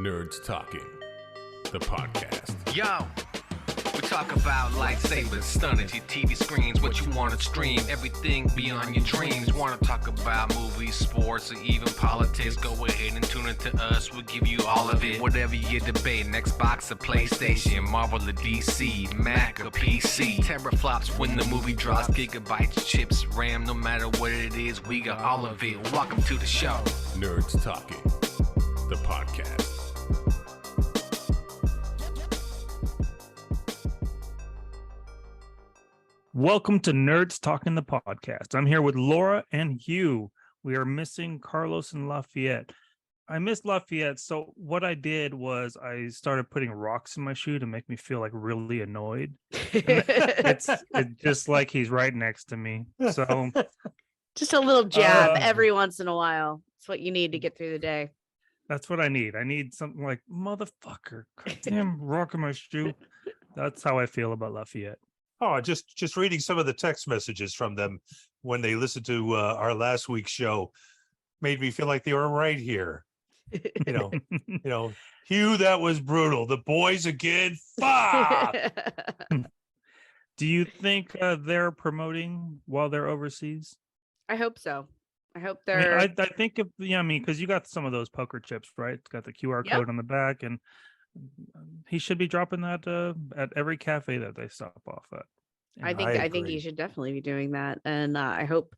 Nerds Talking, the podcast. Yo, we talk about lightsabers, stunning your TV screens, what you want to stream, everything beyond your dreams. Want to talk about movies, sports, or even politics? Go ahead and tune into us. We'll give you all of it. Whatever you're debating, Xbox or PlayStation, Marvel or DC, Mac or PC. Teraflops when the movie drops, gigabytes, chips, RAM, no matter what it is, we got all of it. Welcome to the show. Nerds Talking, the podcast. Welcome to Nerds Talking the Podcast. I'm here with Laura and Hugh. We are missing Carlos and Lafayette. I missed Lafayette, so what I did was I started putting rocks in my shoe to make me feel like really annoyed. It's just like he's right next to me. So just a little jab every once in a while. It's what you need to get through the day. That's what I need. I need something like, motherfucker, goddamn rock in my shoe. That's how I feel about Lafayette. Oh, just reading some of the text messages from them when they listened to our last week's show made me feel like they were right here. You know, Hugh, that was brutal. The boys again. Fuck. Do you think they're promoting while they're overseas? I hope so. I hope they're. I think if because you got some of those poker chips, right? It's got the QR code on the back, and he should be dropping that at every cafe that they stop off at. I think he should definitely be doing that, and I hope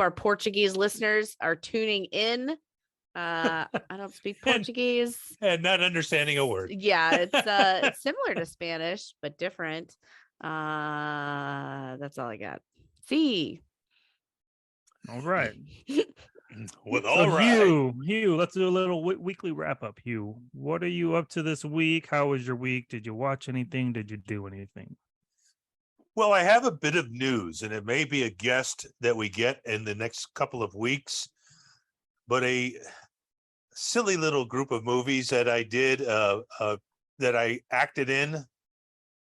our Portuguese listeners are tuning in. I don't speak Portuguese and not understanding a word. Yeah, it's similar to Spanish but different. That's all I got. See. All right. Well, all right. Hugh, let's do a little weekly wrap up. Hugh, what are you up to this week? How was your week? Did you watch anything? Did you do anything? Well, I have a bit of news, and it may be a guest that we get in the next couple of weeks, but a silly little group of movies that I did, that I acted in,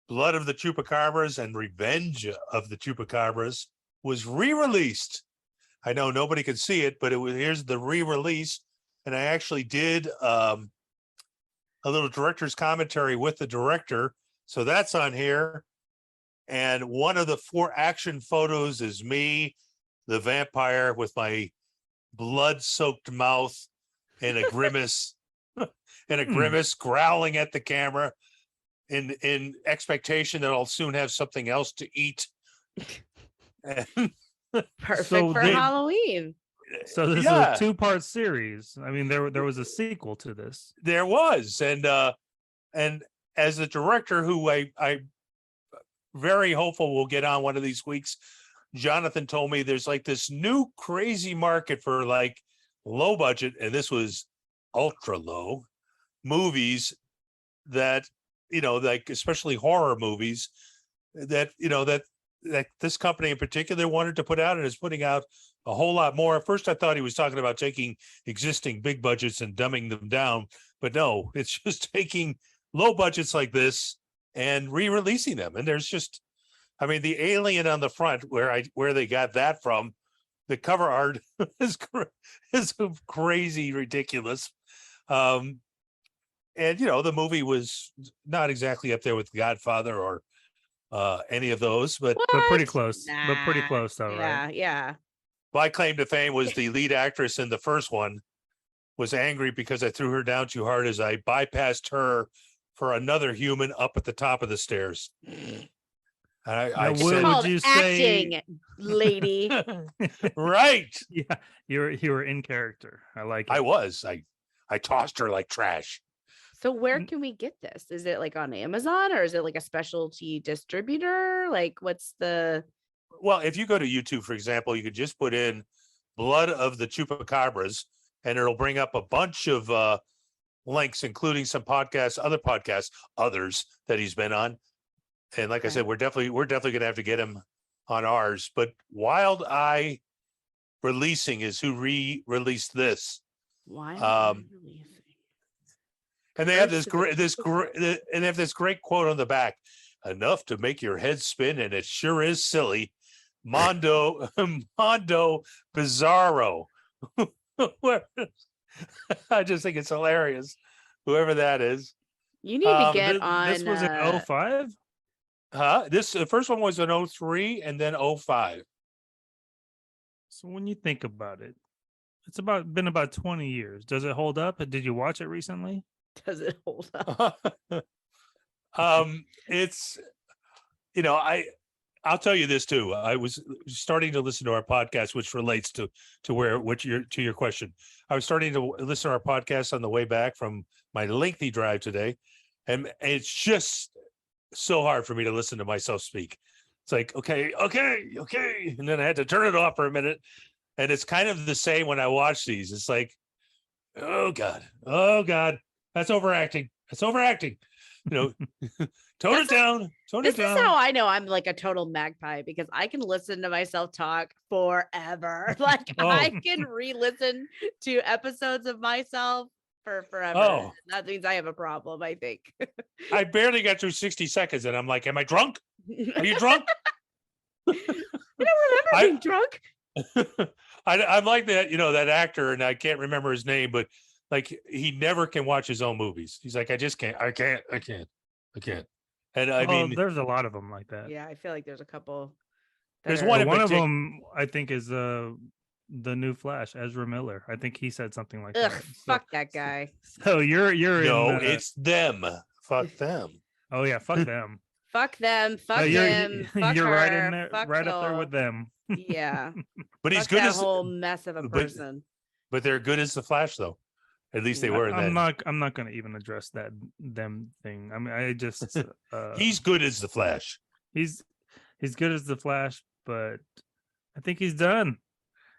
Blood of the Chupacabras and Revenge of the Chupacabras, was re-released. I know nobody could see it, but here's the re-release, and I actually did a little director's commentary with the director, so that's on here. And one of the 4 action photos is me, the vampire, with my blood-soaked mouth and a grimace, growling at the camera, in expectation that I'll soon have something else to eat. And perfect for Halloween. So this is a 2-part series. I mean, there was a sequel to this. There was, and as a director who I very hopeful we'll get on one of these weeks, Jonathan told me there's like this new crazy market for like low budget, and this was ultra low movies that, like especially horror movies that, that this company in particular wanted to put out, and is putting out a whole lot more. At first I thought he was talking about taking existing big budgets and dumbing them down, but no, it's just taking low budgets like this and re-releasing them. And there's just, the alien on the front, where they got that from, the cover art is crazy ridiculous. And the movie was not exactly up there with Godfather or any of those, but pretty close. Nah. But pretty close though, right? Yeah. My claim to fame was the lead actress in the first one was angry because I threw her down too hard as I bypassed her for another human up at the top of the stairs. I said, would you say, acting, lady? Right? Yeah, you were in character. I like it. I was. I tossed her like trash. So where can we get this? Is it like on Amazon, or is it like a specialty distributor? Like, what's the? Well, if you go to YouTube, for example, you could just put in Blood of the Chupacabras, and it'll bring up a bunch of links, including some podcasts, others that he's been on. And like I said, we're definitely gonna have to get him on ours. But Wild Eye Releasing is who re-released this. Wild Releasing. And they have this great quote on the back: "Enough to make your head spin, and it sure is silly. Mondo Bizarro." I just think it's hilarious. whoever that is. You need to get This on. was in 05. The first one was in 03 and then 05. So when you think about it, it's been about 20 years. Does it hold up? Did you watch it recently? Does it hold up? It's, I'll tell you this too. I was starting to listen to our podcast, which relates to your question. I was starting to listen to our podcast on the way back from my lengthy drive today, and it's just so hard for me to listen to myself speak. It's like, okay, and then I had to turn it off for a minute. And it's kind of the same when I watch these. It's like, oh God, that's overacting. Tone it down. This is how I know I'm like a total magpie, because I can listen to myself talk forever. Like I can re-listen to episodes of myself for forever. Oh. That means I have a problem, I think. I barely got through 60 seconds and I'm like, am I drunk? Are you drunk? I don't remember being drunk. I'm like that, that actor, and I can't remember his name, but like he never can watch his own movies. He's like, I just can't. I can't. And I mean, there's a lot of them like that. Yeah, I feel like there's a couple. There's One of them, I think, is the new Flash, Ezra Miller. I think he said something like Ugh, that. fuck that guy. So you're no, in, it's them. Fuck them. Oh yeah, fuck them. Fuck them. Fuck you're him. Fuck you're her, right in there, fuck right up there Phil. with them. Yeah. But he's Fuck good that as whole mess of a person. but they're good as the Flash though. At least they were in that. I'm not going to even address them thing. I mean, I just He's good as the Flash. He's good as the Flash, but I think he's done.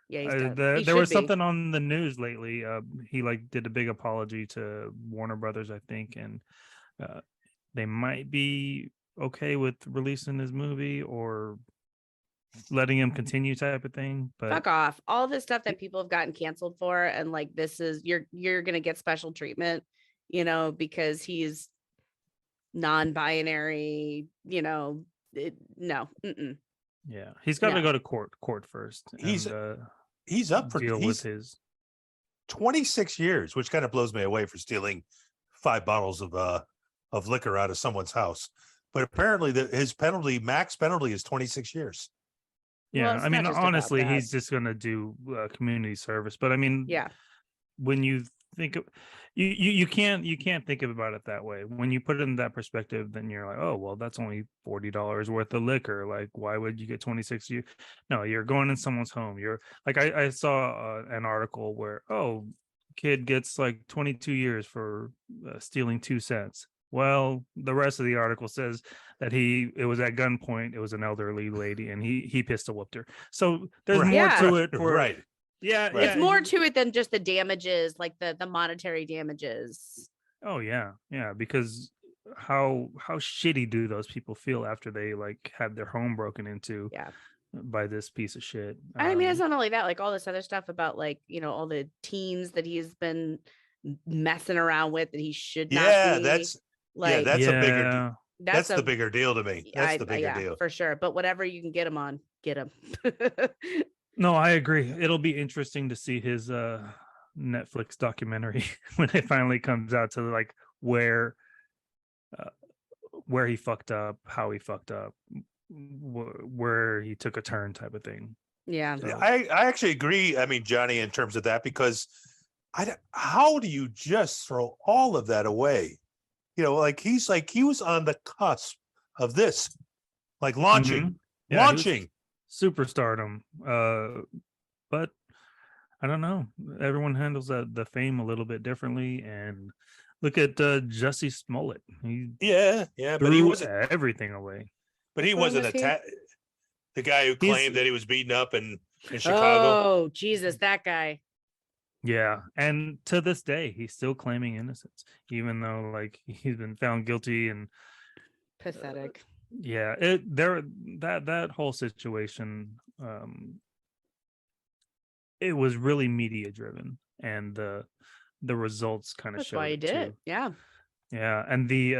Yeah, he's done. There was something on the news lately. He did a big apology to Warner Brothers, I think, and they might be okay with releasing his movie or letting him continue, type of thing. But fuck off. All this stuff that people have gotten canceled for, and like this is you're gonna get special treatment, because he's non-binary. No. Mm-mm. Yeah, he's got to go to court first. He's up for deal with his 26 years, which kind of blows me away for stealing 5 bottles of liquor out of someone's house. But apparently his max penalty is 26 years. Yeah, Well, I mean, honestly, that. he's just going to do community service. But I mean, yeah, when you think of you can't think about it that way. When you put it in that perspective, then you're like, oh well, that's only $40 worth of liquor. Like, why would you get 26 years? No, you're going in someone's home. You're like, I saw an article where kid gets like 22 years for stealing 2 cents. Well, the rest of the article says that it was at gunpoint. It was an elderly lady, and he pistol whipped her. So there's more to it. Right. Yeah, it's more to it than just the damages, like the monetary damages. Oh yeah, because how shitty do those people feel after they had their home broken into? Yeah. By this piece of shit. I mean, it's not only that, like all this other stuff about all the teens that he's been messing around with that he should not be. That's the bigger deal to me. That's the bigger deal for sure. But whatever you can get him on, get him. No, I agree. It'll be interesting to see his Netflix documentary when it finally comes out, to where he fucked up, how he fucked up, where he took a turn, type of thing. Yeah, so. I actually agree. I mean, Johnny, in terms of that, because how do you just throw all of that away? He was on the cusp of this, launching. Superstardom. But I don't know. Everyone handles the fame a little bit differently. And look at Jussie Smollett. But he was everything away. But he wasn't the guy who claimed that he was beaten up in Chicago. Oh, Jesus, that guy. Yeah, and to this day, he's still claiming innocence, even though he's been found guilty. And pathetic. Yeah, that whole situation, it was really media driven, and the results kind of showed. That's why he did it. Yeah. Yeah, and the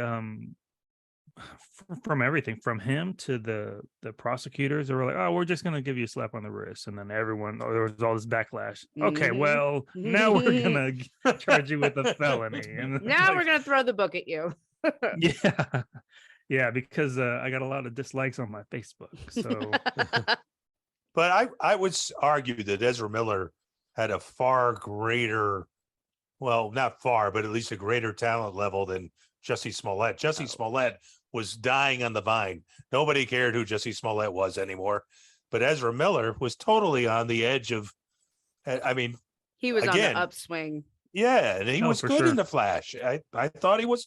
from everything, from him to the prosecutors. They were like, "Oh, we're just gonna give you a slap on the wrist," and then everyone, there was all this backlash. Okay, well, now we're gonna charge you with a felony, and it's Now like, we're gonna throw the book at you. yeah, yeah, because I got a lot of dislikes on my Facebook. So But I would argue that Ezra Miller had a far greater, well, not far, but at least a greater talent level than Jussie Smollett. Jussie Smollett was dying on the vine. Nobody cared who Jussie Smollett was anymore. But Ezra Miller was totally on the edge of, I mean, He was again, on the upswing. yeah, and he was for good sure. in The Flash. I thought he was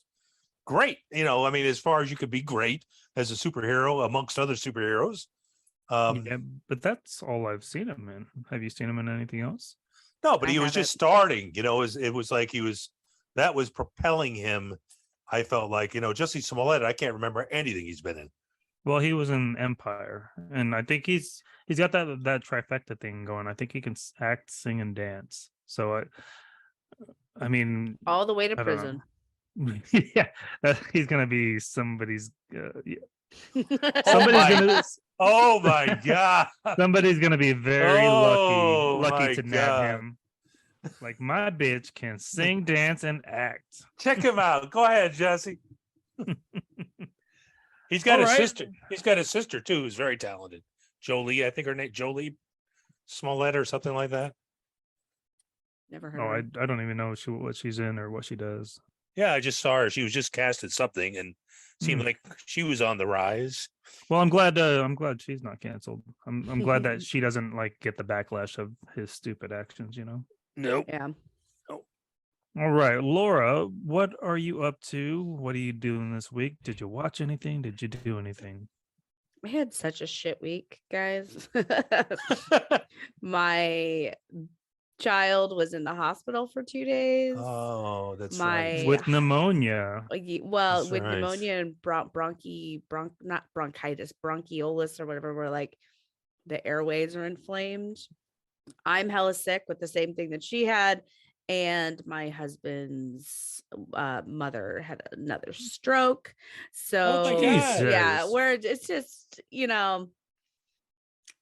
great. You know, I mean, as far as you could be great as a superhero amongst other superheroes. yeah, but that's all I've seen him in. Have you seen him in anything else? No, but I he was haven't. just starting, you know, it was like that was propelling him. I felt like, you know, Jussie Smollett, I can't remember anything he's been in. Well, he was in Empire, and I think he's got that trifecta thing going. I think he can act, sing, and dance. So I mean, All the way to I don't prison. know. Yeah, he's gonna be somebody's. Yeah, Oh my God. somebody's gonna be very Oh my lucky to nab God. him. Like, my bitch can sing, dance, and act. Check him out. Go ahead, Jesse. He's got All a right. sister. He's got a sister too, who's very talented. Jolie, I think her name, Jolie Smollett or something like that. Never heard Oh, of I don't even know what she's in or what she does. Yeah, I just saw her. She was just cast at something and seemed Hmm. like she was on the rise. Well, I'm glad she's not canceled. I'm glad that she doesn't like get the backlash of his stupid actions, you know. Nope. Yeah. All right, Laura, what are you up to? What are you doing this week? Did you watch anything? Did you do anything? I had such a shit week, guys. My child was in the hospital for 2 days. Oh, that's My- right. With pneumonia. Well, That's with right. pneumonia and not bronchitis, bronchiolus or whatever, where like the airways are inflamed. I'm hella sick with the same thing that she had. And my husband's mother had another stroke. So Oh my God. yeah, Jesus. where it's just, you know,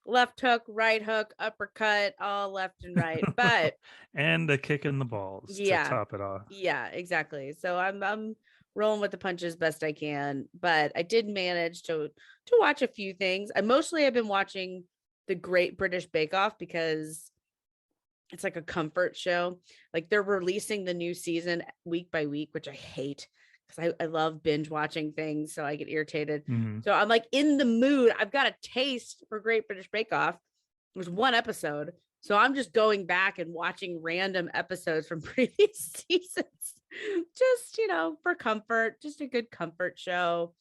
left hook, right hook, uppercut, all left and right. But And a kick in the balls Yeah. to top it off. yeah, exactly. So I'm rolling with the punches best I can, but I did manage to watch a few things. I've been watching the Great British Bake Off because it's like a comfort show. Like, they're releasing the new season week by week, which I hate because I love binge watching things, so I get irritated. Mhm. So I'm like in the mood. I've got a taste for Great British Bake Off. There's one episode, so I'm just going back and watching random episodes from previous seasons, just, you know, for comfort, just a good comfort show.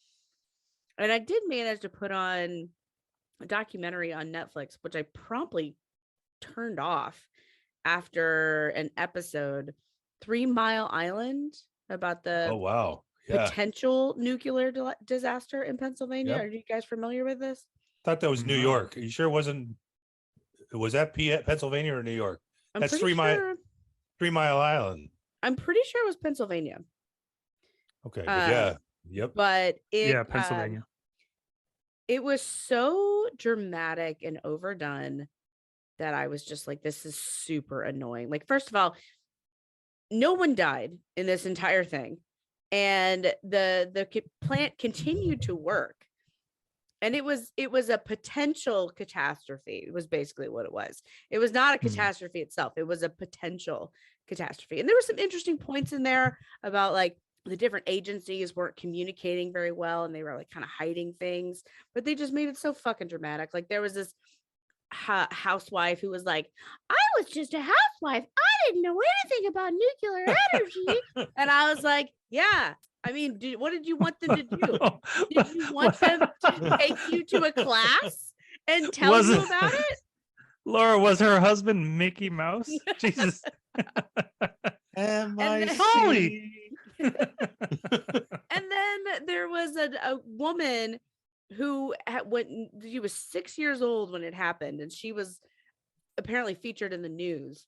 And I did manage to put on a documentary on Netflix, which I promptly turned off after an episode, 3 Mile Island, about the Oh wow. Yeah. potential nuclear disaster in Pennsylvania. Yep. Are you guys familiar with this? Thought that was New No. York. Are you sure it wasn't? Was that Pennsylvania or New York? I'm That's pretty 3 Mile. sure. 3 Mile Island. I'm pretty sure it was Pennsylvania, Okay. But yeah. Yep. but Yeah, Pennsylvania. It was so dramatic and overdone that I was just like, this is super annoying. Like, first of all, no one died in this entire thing, and the plant continued to work, and it was a potential catastrophe. It was basically what it was. It was not a Mhm. catastrophe itself. It was a potential catastrophe, and there were some interesting points in there about like the different agencies weren't communicating very well, and they were like kind of hiding things, but they just made it so fucking dramatic. Like, there was this housewife who was like, I was just a housewife, I didn't know anything about nuclear energy. And I was like, yeah, I mean, what did you want them to do? Did you want them to take you to a class and tell Was you it- about it? Laura, was her husband Mickey Mouse? Jesus. M.I.C. Holy. And then there was a woman who she was 6 years old when it happened, and she was apparently featured in the news.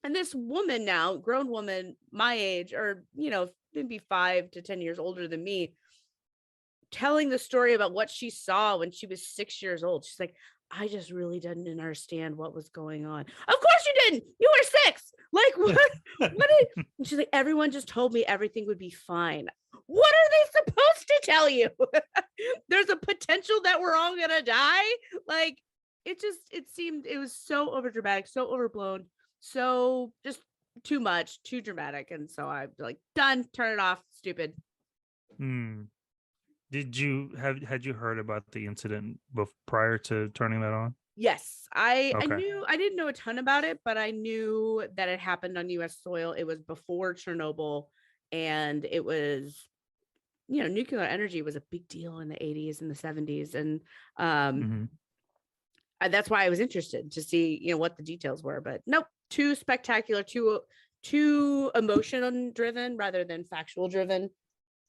And this woman, now grown woman, my age, or, you know, maybe 5 to 10 years older than me, telling the story about what she saw when she was 6 years old. She's like, I just really didn't understand what was going on. Of course you didn't. You were 6. Like, what and she's like, everyone just told me everything would be fine. What are they supposed to tell you? There's a potential that we're all gonna die. Like, it seemed, it was so overdramatic, so overblown, so just too much, too dramatic. And so I'm like, done, turn it off, stupid. Had you heard about the incident prior to turning that on? Yes, I Okay. knew. I didn't know a ton about it, but I knew that it happened on U.S. soil. It was before Chernobyl, and it was, nuclear energy was a big deal in the 80s and the 70s, and that's why I was interested to see, what the details were. But nope, too spectacular, too emotion driven rather than factual driven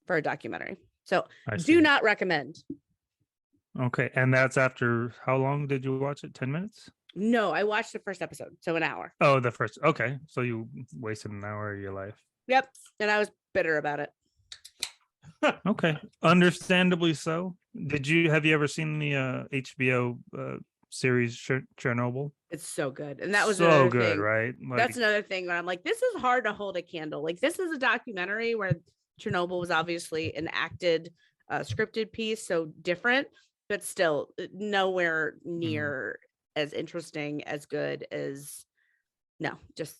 for a documentary. So do not recommend. Okay. And that's after how long did you watch it? 10 minutes? No, I watched the first episode. So an hour. Oh, the first. Okay. So you wasted an hour of your life. Yep. And I was bitter about it. Okay. Understandably so. Have you ever seen the HBO series Chernobyl? It's so good. And that was so good, thing. Right? That's another thing where I'm like, this is hard to hold a candle. Like, this is a documentary where Chernobyl was obviously an acted, scripted piece, so different, but still nowhere near as interesting, as good as, no, just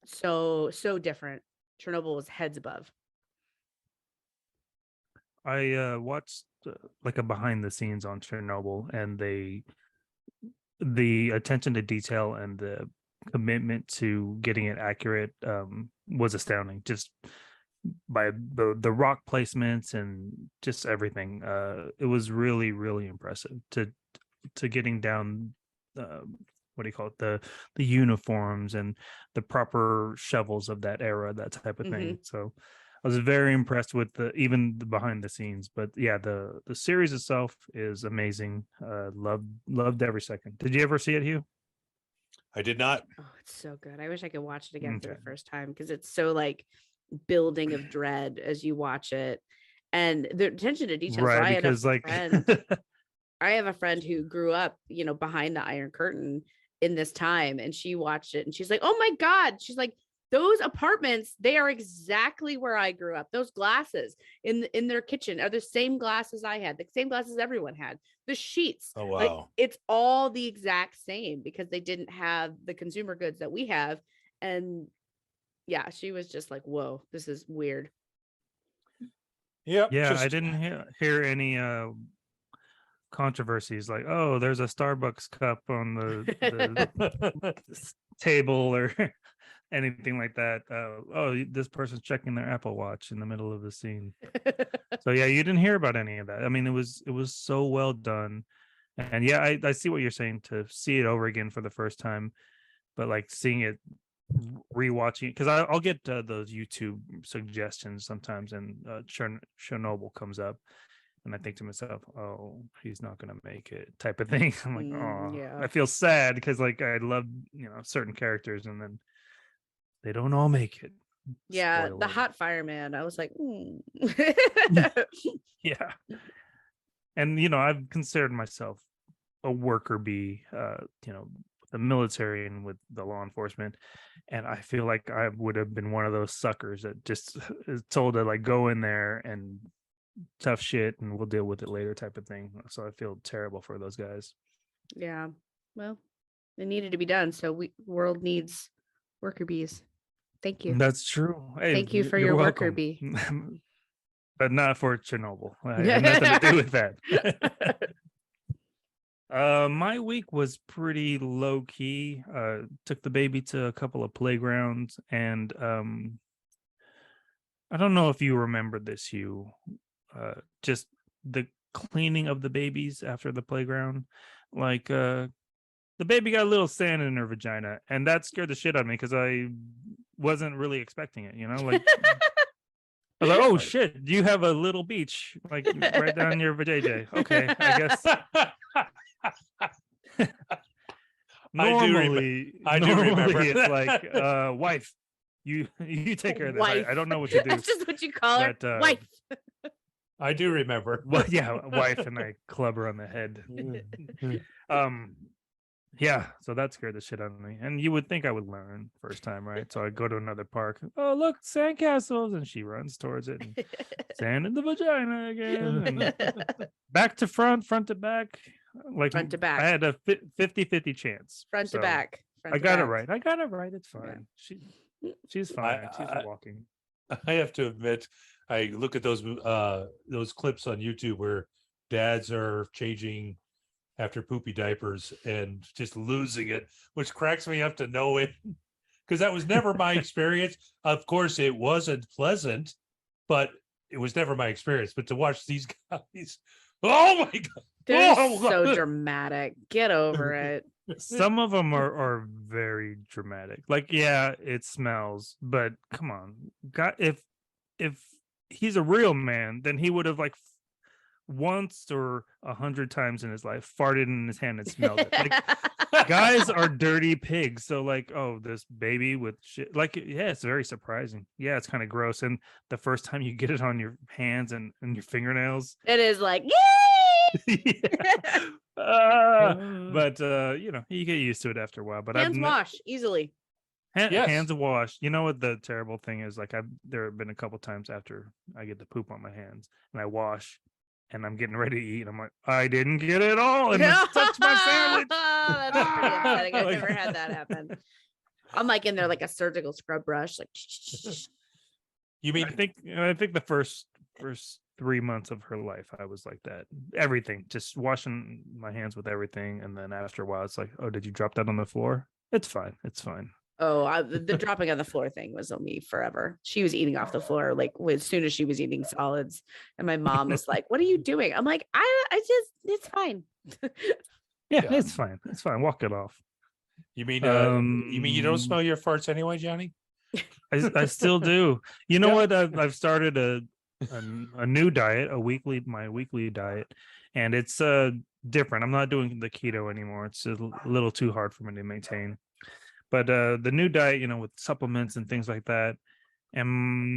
so different. Chernobyl was heads above. I watched like a behind the scenes on Chernobyl, and the attention to detail and the commitment to getting it accurate was astounding. Just by the rock placements and just everything. It was really, really impressive to getting down what do you call it, the uniforms and the proper shovels of that era, that type of thing. So I was very impressed with even the behind the scenes. But yeah, the series itself is amazing. Loved every second. Did you ever see it, Hugh? I did not. Oh, it's so good. I wish I could watch it again for the first time, because it's so like building of dread as you watch it, and the attention to detail. Right, so because I have a friend who grew up, behind the Iron Curtain in this time, and she watched it and she's like, oh my God. She's like, those apartments, they are exactly where I grew up. Those glasses in their kitchen are the same glasses I had, the same glasses everyone had. The sheets. Oh, wow. Like, it's all the exact same, because they didn't have the consumer goods that we have. And yeah, she was just like, whoa, this is weird. Yep. Yeah, I didn't hear any controversies like, oh, there's a Starbucks cup on the table or anything like that. Oh, this person's checking their Apple Watch in the middle of the scene. So yeah, you didn't hear about any of that. I mean, it was so well done. And yeah, I see what you're saying, to see it over again for the first time, but like seeing it, rewatching, because I'll get those YouTube suggestions sometimes, and Chernobyl comes up, and I think to myself, oh, he's not gonna make it, type of thing. I'm like, oh, yeah. I feel sad, because like I love certain characters, and then they don't all make it. Yeah, Spoiler. the hot fireman. I was like, Yeah. And I've considered myself a worker bee, the military and with the law enforcement, and I feel like I would have been one of those suckers that just is told to like go in there and tough shit and we'll deal with it later, type of thing. So I feel terrible for those guys. Yeah, well, it needed to be done, so world needs worker bees. Thank you. That's true. Hey, thank you for you're your welcome. worker bee. But not for Chernobyl. I had nothing to do with that. My week was pretty low key. Took the baby to a couple of playgrounds, and I don't know if you remember this, Hugh. Just the cleaning of the babies after the playground. Like the baby got a little sand in her vagina, and that scared the shit out of me, because I wasn't really expecting it, like I was like, oh shit, you have a little beach like right down your vajayjay. Okay, I guess. Normally it's like wife, you take care of this. I don't know what you do. That's just what you call her, wife. I do remember. Well, yeah, wife and I club her on the head. Yeah, so that scared the shit out of me. And you would think I would learn first time, right? So I go to another park. Oh, look, sandcastles, and she runs towards it. And sand in the vagina again. And back to front to back. Like Front to back. I had a 50-50 chance. Front to So back. I got it right. It's fine. She's fine. She's I- walking. I have to admit, I look at those clips on YouTube where dads are changing after poopy diapers and just losing it, which cracks me up to no end, because that was never my experience. Of course, it wasn't pleasant, but it was never my experience. But to watch these guys, oh my God. They're Oh, so God. dramatic. Get over it. Some of them are very dramatic. Like, yeah, it smells, but come on. God, if he's a real man, then he would have like once or 100 times in his life farted in his hand and smelled it. Like, guys are dirty pigs. So like, oh, this baby with shit. Like, yeah, it's very surprising. Yeah, it's kind of gross. And the first time you get it on your hands and your fingernails, It is like, yay! but you know, you get used to it after a while. But Hands wash easily. Yes. hands wash. You know what the terrible thing is? Like, there have been a couple times after I get the poop on my hands and I wash and I'm getting ready to eat. And I'm like, I didn't get it all and it touched my sandwich. That's pretty upsetting. I've Like- never had that happen. I'm like in there like a surgical scrub brush, like You mean I think the first 3 months of her life, I was like that. Everything, just washing my hands with everything, and then after a while, it's like, oh, did you drop that on the floor? It's fine. the dropping on the floor thing was on me forever. She was eating off the floor like as soon as she was eating solids, and my mom is like, "What are you doing?" I'm like, "I just it's fine." Yeah, Yeah. it's fine. Walk it off. you mean you don't smell your farts anyway, Johnny? I still do. You know Yeah. what? I've started a new diet, my weekly diet, and it's different. I'm not doing the keto anymore. It's a little too hard for me to maintain. But the new diet, you know, with supplements and things like that, and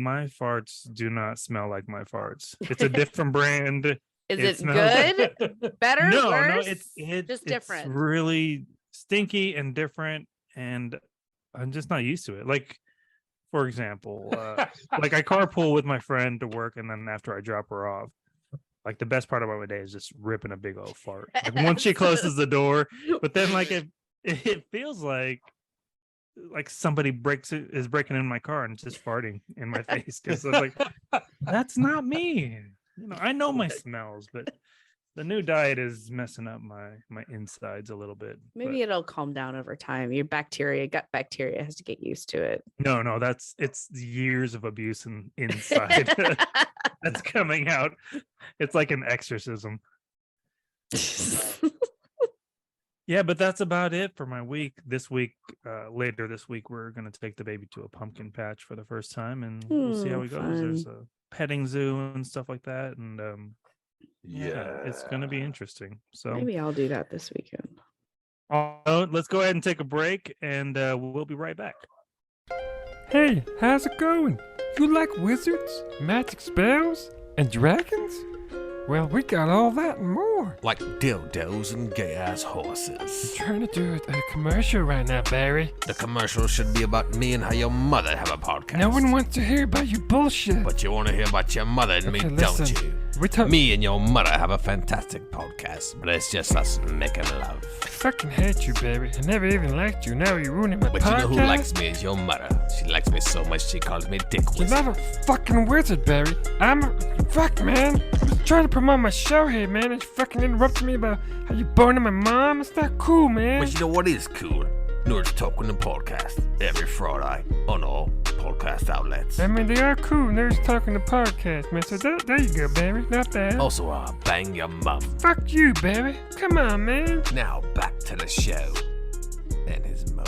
my farts do not smell like my farts. It's a different brand. Is It it smells- good? Better? No, Worse? it's just different. It's really stinky and different, and I'm just not used to it. Like, for example, like I carpool with my friend to work, and then after I drop her off, like the best part about my day is just ripping a big old fart. Like once she closes the door, but then like it feels like somebody is breaking in my car and just farting in my face, because I'm like, that's not me. You know, I know my smells, but the new diet is messing up my insides a little bit. Maybe it'll calm down over time. Your gut bacteria has to get used to it. No, it's years of abuse inside that's coming out. It's like an exorcism. Yeah, but that's about it for my week. This week, later this week, we're gonna take the baby to a pumpkin patch for the first time, and we'll see how it goes. Fun. There's a petting zoo and stuff like that, and yeah, it's gonna be interesting. So Maybe I'll do that this weekend. let's go ahead and take a break, and we'll be right back. Hey, how's it going? You like wizards, magic spells, and dragons? Well, we got all that and more. Like dildos and gay-ass horses. I'm trying to do a commercial right now, Barry. The commercial should be about me and how your mother have a podcast. No one wants to hear about your bullshit. But you want to hear about your mother and Okay, me, listen. don't you? We talk. Me and your mother have a fantastic podcast, but it's just us making love. I fucking hate you, Barry. I never even liked you. Now you're ruining my But podcast. you know who likes me is your mother. She likes me so much she calls me Dick You're Wizard. not a fucking wizard, Barry. Fuck, man. I was trying to promote my show here, man, and you fucking interrupted me about how you boning my mom. It's not cool, man. But you know what is cool? Nerds Talking the Podcast every Friday on all podcast outlets. I mean, they are cool. Nerds talking the podcast, man. So there you go, Barry. Not bad. Also, bang your mum. Fuck you, Barry. Come on, man. Now back to the show and his mum.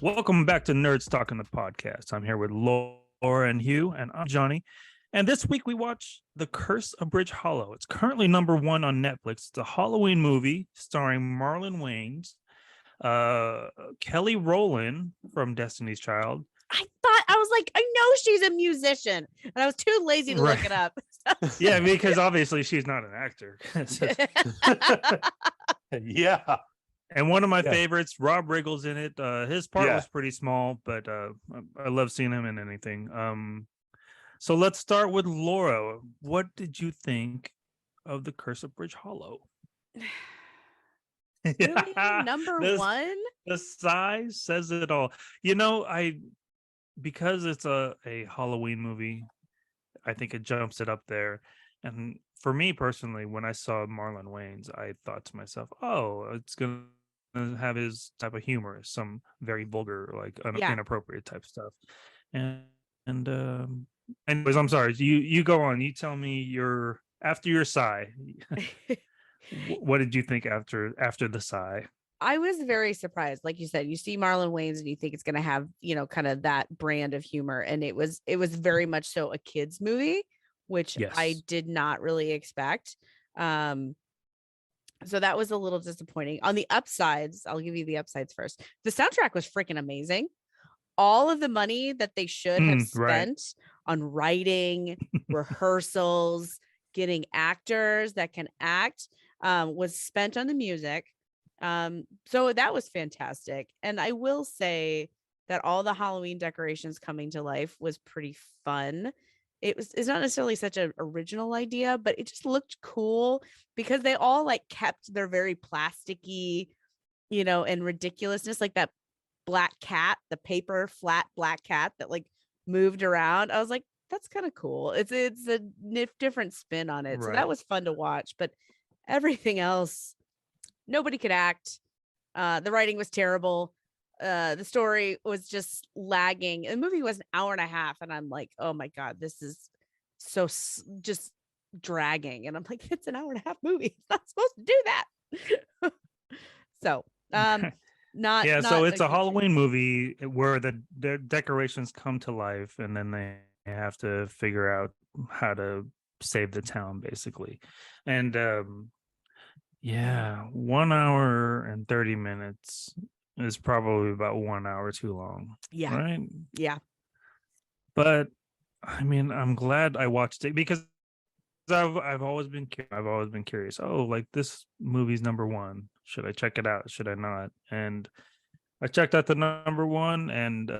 Welcome back to Nerds Talking the Podcast. I'm here with Laura and Hugh, and I'm Johnny. And this week we watch The Curse of Bridge Hollow. It's currently #1 on Netflix. It's a Halloween movie starring Marlon Wayans, Kelly Rowland from Destiny's Child, I was like, I know she's a musician, and I was too lazy to look it up. Yeah, because obviously she's not an actor. Yeah. And one of my Yeah. favorites, Rob Riggle's in it. His part Yeah. was pretty small, but I love seeing him in anything. So let's start with Laura. What did you think of The Curse of Bridge Hollow? Really? Number one? The size says it all. Because it's a Halloween movie, I think it jumps it up there. And for me personally, when I saw Marlon Wayans, I thought to myself, oh, it's gonna have his type of humor, some very vulgar, like Yeah. inappropriate type stuff. And anyways, I'm sorry. You go on. You tell me after your sigh. What did you think after the sigh? I was very surprised. Like you said, you see Marlon Wayans and you think it's going to have, kind of that brand of humor. And it was very much so a kid's movie, which I Yes. did not really expect. So that was a little disappointing. On the upsides, I'll give you the upsides first. The soundtrack was freaking amazing. All of the money that they should have spent on writing, rehearsals, getting actors that can act, was spent on the music. So that was fantastic. And I will say that all the Halloween decorations coming to life was pretty fun. It's not necessarily such an original idea, but it just looked cool because they all like kept their very plasticky, and ridiculousness, like that black cat, the paper flat black cat that like moved around. I was like, that's kind of cool. It's a different spin on it. So that was fun to watch, but everything else, nobody could act. The writing was terrible. The story was just lagging. The movie was an hour and a half, and I'm like, oh my God, this is so just dragging. And I'm like, it's an hour and a half movie. It's not supposed to do that. So, not so it's a good Halloween movie where the decorations come to life, and then they have to figure out how to save the town, basically. And 1 hour and 30 minutes is probably about 1 hour too long. Yeah. Right. Yeah. But I mean, I'm glad I watched it because I've always been curious. Oh, like this movie's number one. Should I check it out? Should I not? And I checked out the number one, and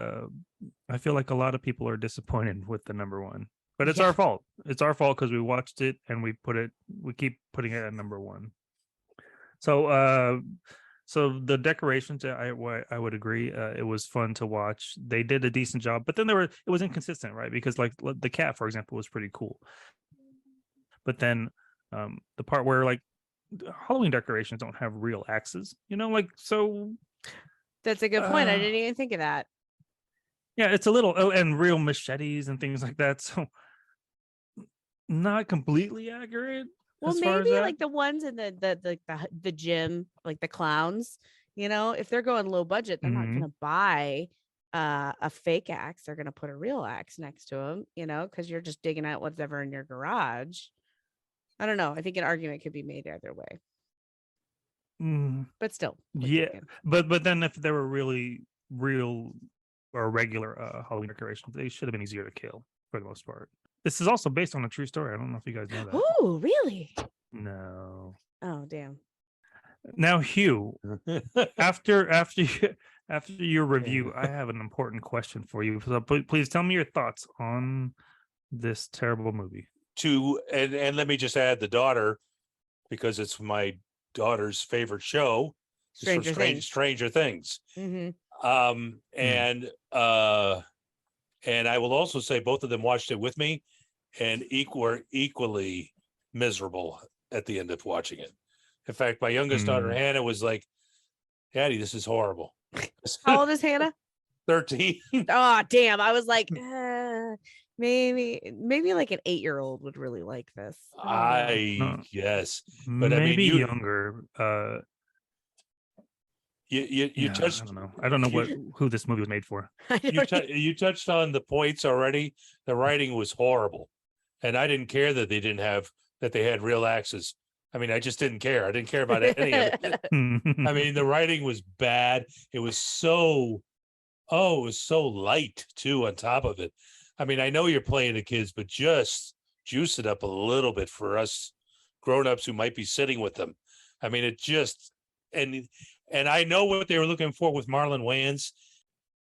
I feel like a lot of people are disappointed with the number one. But it's our fault. It's our fault because we watched it and we keep putting it at number one. So the decorations, I would agree. It was fun to watch. They did a decent job, but then it was inconsistent, right? Because like the cat, for example, was pretty cool. But then the part where like Halloween decorations don't have real axes, so. That's a good point. I didn't even think of that. Yeah, it's a little, and real machetes and things like that. So not completely accurate. Well, maybe like the ones in the gym, like the clowns, if they're going low budget, they're not going to buy a fake axe. They're going to put a real axe next to them, because you're just digging out whatever in your garage. I don't know. I think an argument could be made either way. But still. But then if they were really real or regular Halloween decorations, they should have been easier to kill for the most part. This is also based on a true story. I don't know if you guys know that. Oh, really? No. Oh, damn. Now, Hugh, after your review, I have an important question for you. So please tell me your thoughts on this terrible movie. And let me just add the daughter, because it's my daughter's favorite show, Stranger Things. Mm-hmm. And I will also say both of them watched it with me and were equally miserable at the end of watching it. In fact, my youngest daughter Hannah was like, "Daddy, this is horrible." How old is Hannah? 13. Oh, damn. I was like, maybe like an 8-year-old would really like this. Yes, but maybe younger. You touched. I don't know who this movie was made for. You touched on the points already. The writing was horrible, and I didn't care that they had real axes. I mean, I just didn't care. I didn't care about any of it. I mean, the writing was bad. It was so Oh, it was so light too on top of it. I mean, I know you're playing the kids, but just juice it up a little bit for us grown-ups who might be sitting with them. I mean, it just and I know what they were looking for with Marlon Wayans,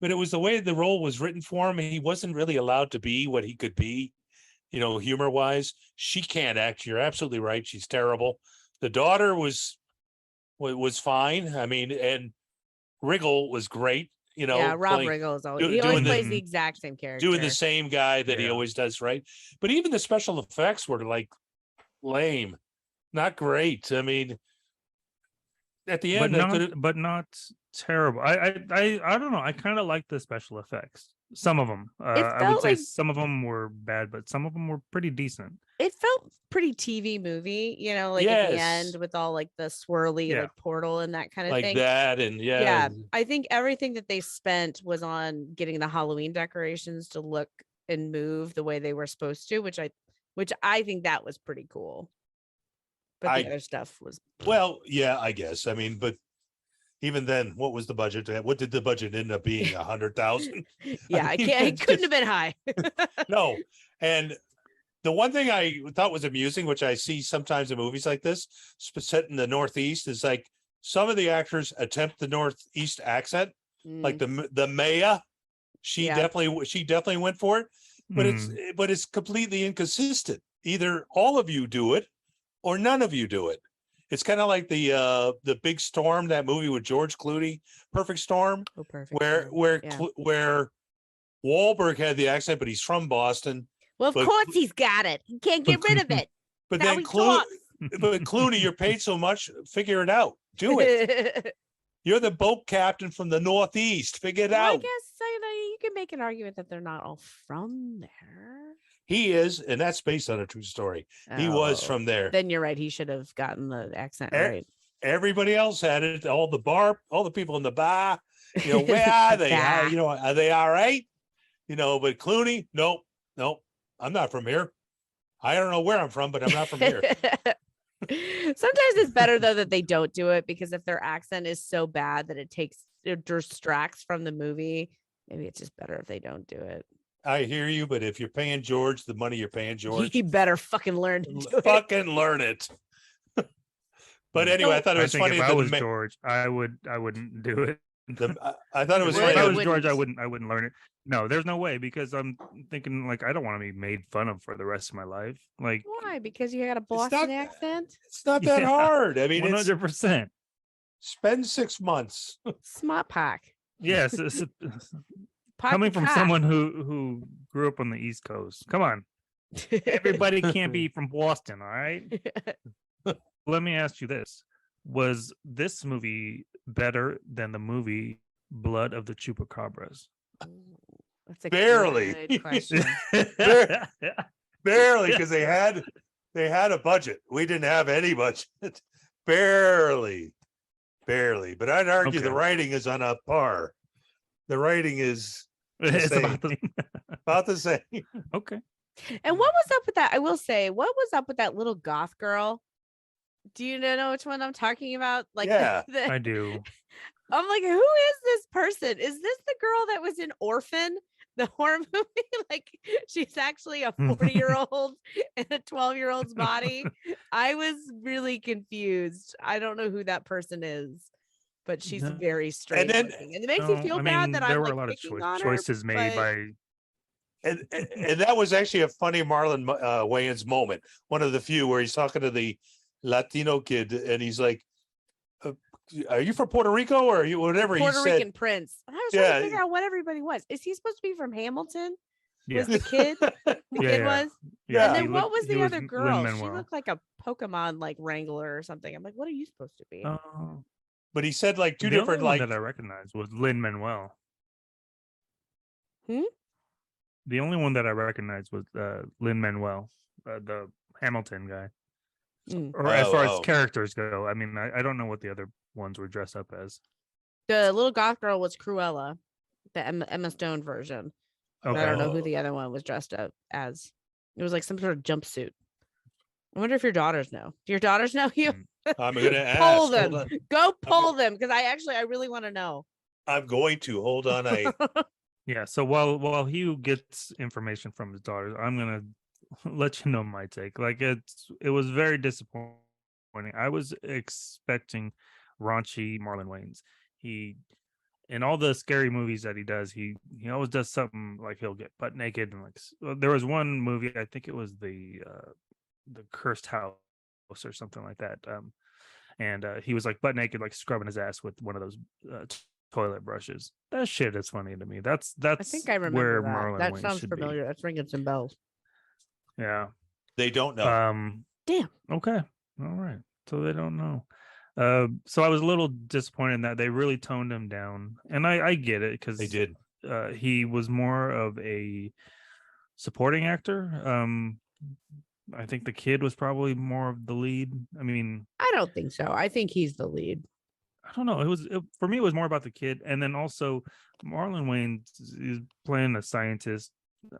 but it was the way the role was written for him. He wasn't really allowed to be what he could be, humor wise. She can't act. You're absolutely right. She's terrible. The daughter was fine. I mean, and Riggle was great. Yeah, Rob playing, Riggle is always do- he always doing plays the- the exact same character. doing the same guy that he Yeah. always does, right? But even the special effects were like lame, not great. I mean, at the but end, not terrible. I don't know. I kind of like the special effects. Some of them, I would felt say like- some of them were bad, but some of them were pretty decent. It felt pretty TV movie, like at the Yes. end with all like the swirly Yeah. like portal and that kind of like thing. that, and Yeah, I think everything that they spent was on getting the Halloween decorations to look and move the way they were supposed to, which I think that was pretty cool. But the I- other stuff was well, yeah, I guess. I mean, but even then, what was the budget? What did the budget end up being? 100,000? yeah, I mean, can't. It it's couldn't just- have been high. No. And the one thing I thought was amusing, which I see sometimes in movies like this, set in the Northeast, is like some of the actors attempt the Northeast accent, like the Maya. She Yeah. definitely went for it, but it's completely inconsistent. Either all of you do it, or none of you do it. It's kind of like the Big Storm, that movie with George Clooney, Perfect Storm, Oh, perfect. where Wahlberg had the accent, but he's from Boston. Well, of but- course he's got it. He can't get rid of it. But Now then he talks. but Clooney, you're paid so much, figure it out. Do it. You're the boat captain from the Northeast. Figure it Well, I out. guess you can make an argument that they're not all from there. He is, and that's based on a true story. He was Oh, from there. Then you're right. He should have gotten the accent Eh, right. Everybody else had it. All the people in the bar. Where are they? Bar. Are they all right? But Clooney, nope. I'm not from here. I don't know where I'm from, but I'm not from here. Sometimes it's better though that they don't do it, because if their accent is so bad that it distracts from the movie, maybe it's just better if they don't do it. I hear you, but if you're paying George the money you're paying George, You better fucking learn to do it. fucking learn it. But anyway, I thought it I was think funny. if I that was George, I wouldn't do it. I thought it was If funny. I I was George, wouldn't. I wouldn't learn it. No, there's no way, because I'm thinking like I don't want to be made fun of for the rest of my life. Like Why? Because you got a Boston not- accent? It's not that Yeah. hard. I mean, it's 100%. spend 6 months. Smart pack. Yes, coming from someone who grew up on the East Coast. Come on, everybody can't be from Boston, all right? Let me ask you this: was this movie better than the movie Blood of the Chupacabras? That's a Barely. good question. Barely, because they had a budget. We didn't have any budget. Barely. But I'd argue the Okay. writing is on a par. The writing is It's same. about the about the same. okay. And what was up with that? I will say, what was up with that little goth girl? Do you know which one I'm talking about? Like, Yeah, I do. I'm like, who is this person? Is this the girl that was in Orphan, the horror movie? Like, she's actually a 40-year-old in a 12-year-old's body. I was really confused. I don't know who that person is, but she's No. very strange. then- looking. And it makes No, me feel I bad mean, that there I'm were like a lot of picking on her, choices made but- by and that was actually a funny Marlon Wayans moment. One of the few where he's talking to the Latino kid, and he's like, "Are you from Puerto Rico or are you whatever?" Puerto he said, Rican prince. And I was trying Yeah. to figure out what everybody was. Is he supposed to be from Hamilton? yeah. Was the kid? The Yeah, kid yeah. was. Yeah, And he then what looked- was he the other girl? She Lin-Manuel. looked like a Pokemon like wrangler or something. I'm like, what are you supposed to be? Oh. but he said like two The only different one like that I recognized was Lin-Manuel. Hmm? The only one that I recognized was Lin-Manuel, the Hamilton guy. Mm. Or as Oh, far oh. as characters go, I mean, I don't know what the other ones were dressed up as. The little goth girl was Cruella, the Emma Stone version. And I don't know who Oh. the other one was dressed up as. It was like some sort of jumpsuit. I wonder if your daughters know. Do your daughters know you? I'm gonna ask. Poll Hold them. on. Go poll them, because I really want to know. I'm going to hold on. Yeah. So while Hugh gets information from his daughters, I'm gonna let you know my take. Like it was very disappointing. I was expecting raunchy Marlon Wayans. He in all the scary movies that he does, he always does something like he'll get butt naked and there was one movie, I think it was the Cursed House or something like that. And he was like butt naked, like scrubbing his ass with one of those toilet brushes. That shit is funny to me. That's I think I remember where that. Marlon That Wayans sounds should familiar. That's ringing some bells. be. Yeah. They don't know. Damn. Okay. All right. So they don't know. So I was a little disappointed in that they really toned him down, and I get it because They did. He was more of a supporting actor. I think the kid was probably more of the lead. I mean, I don't think so. I think he's the lead. I don't know. For me, it was more about the kid, and then also Marlon Wayans is playing a scientist.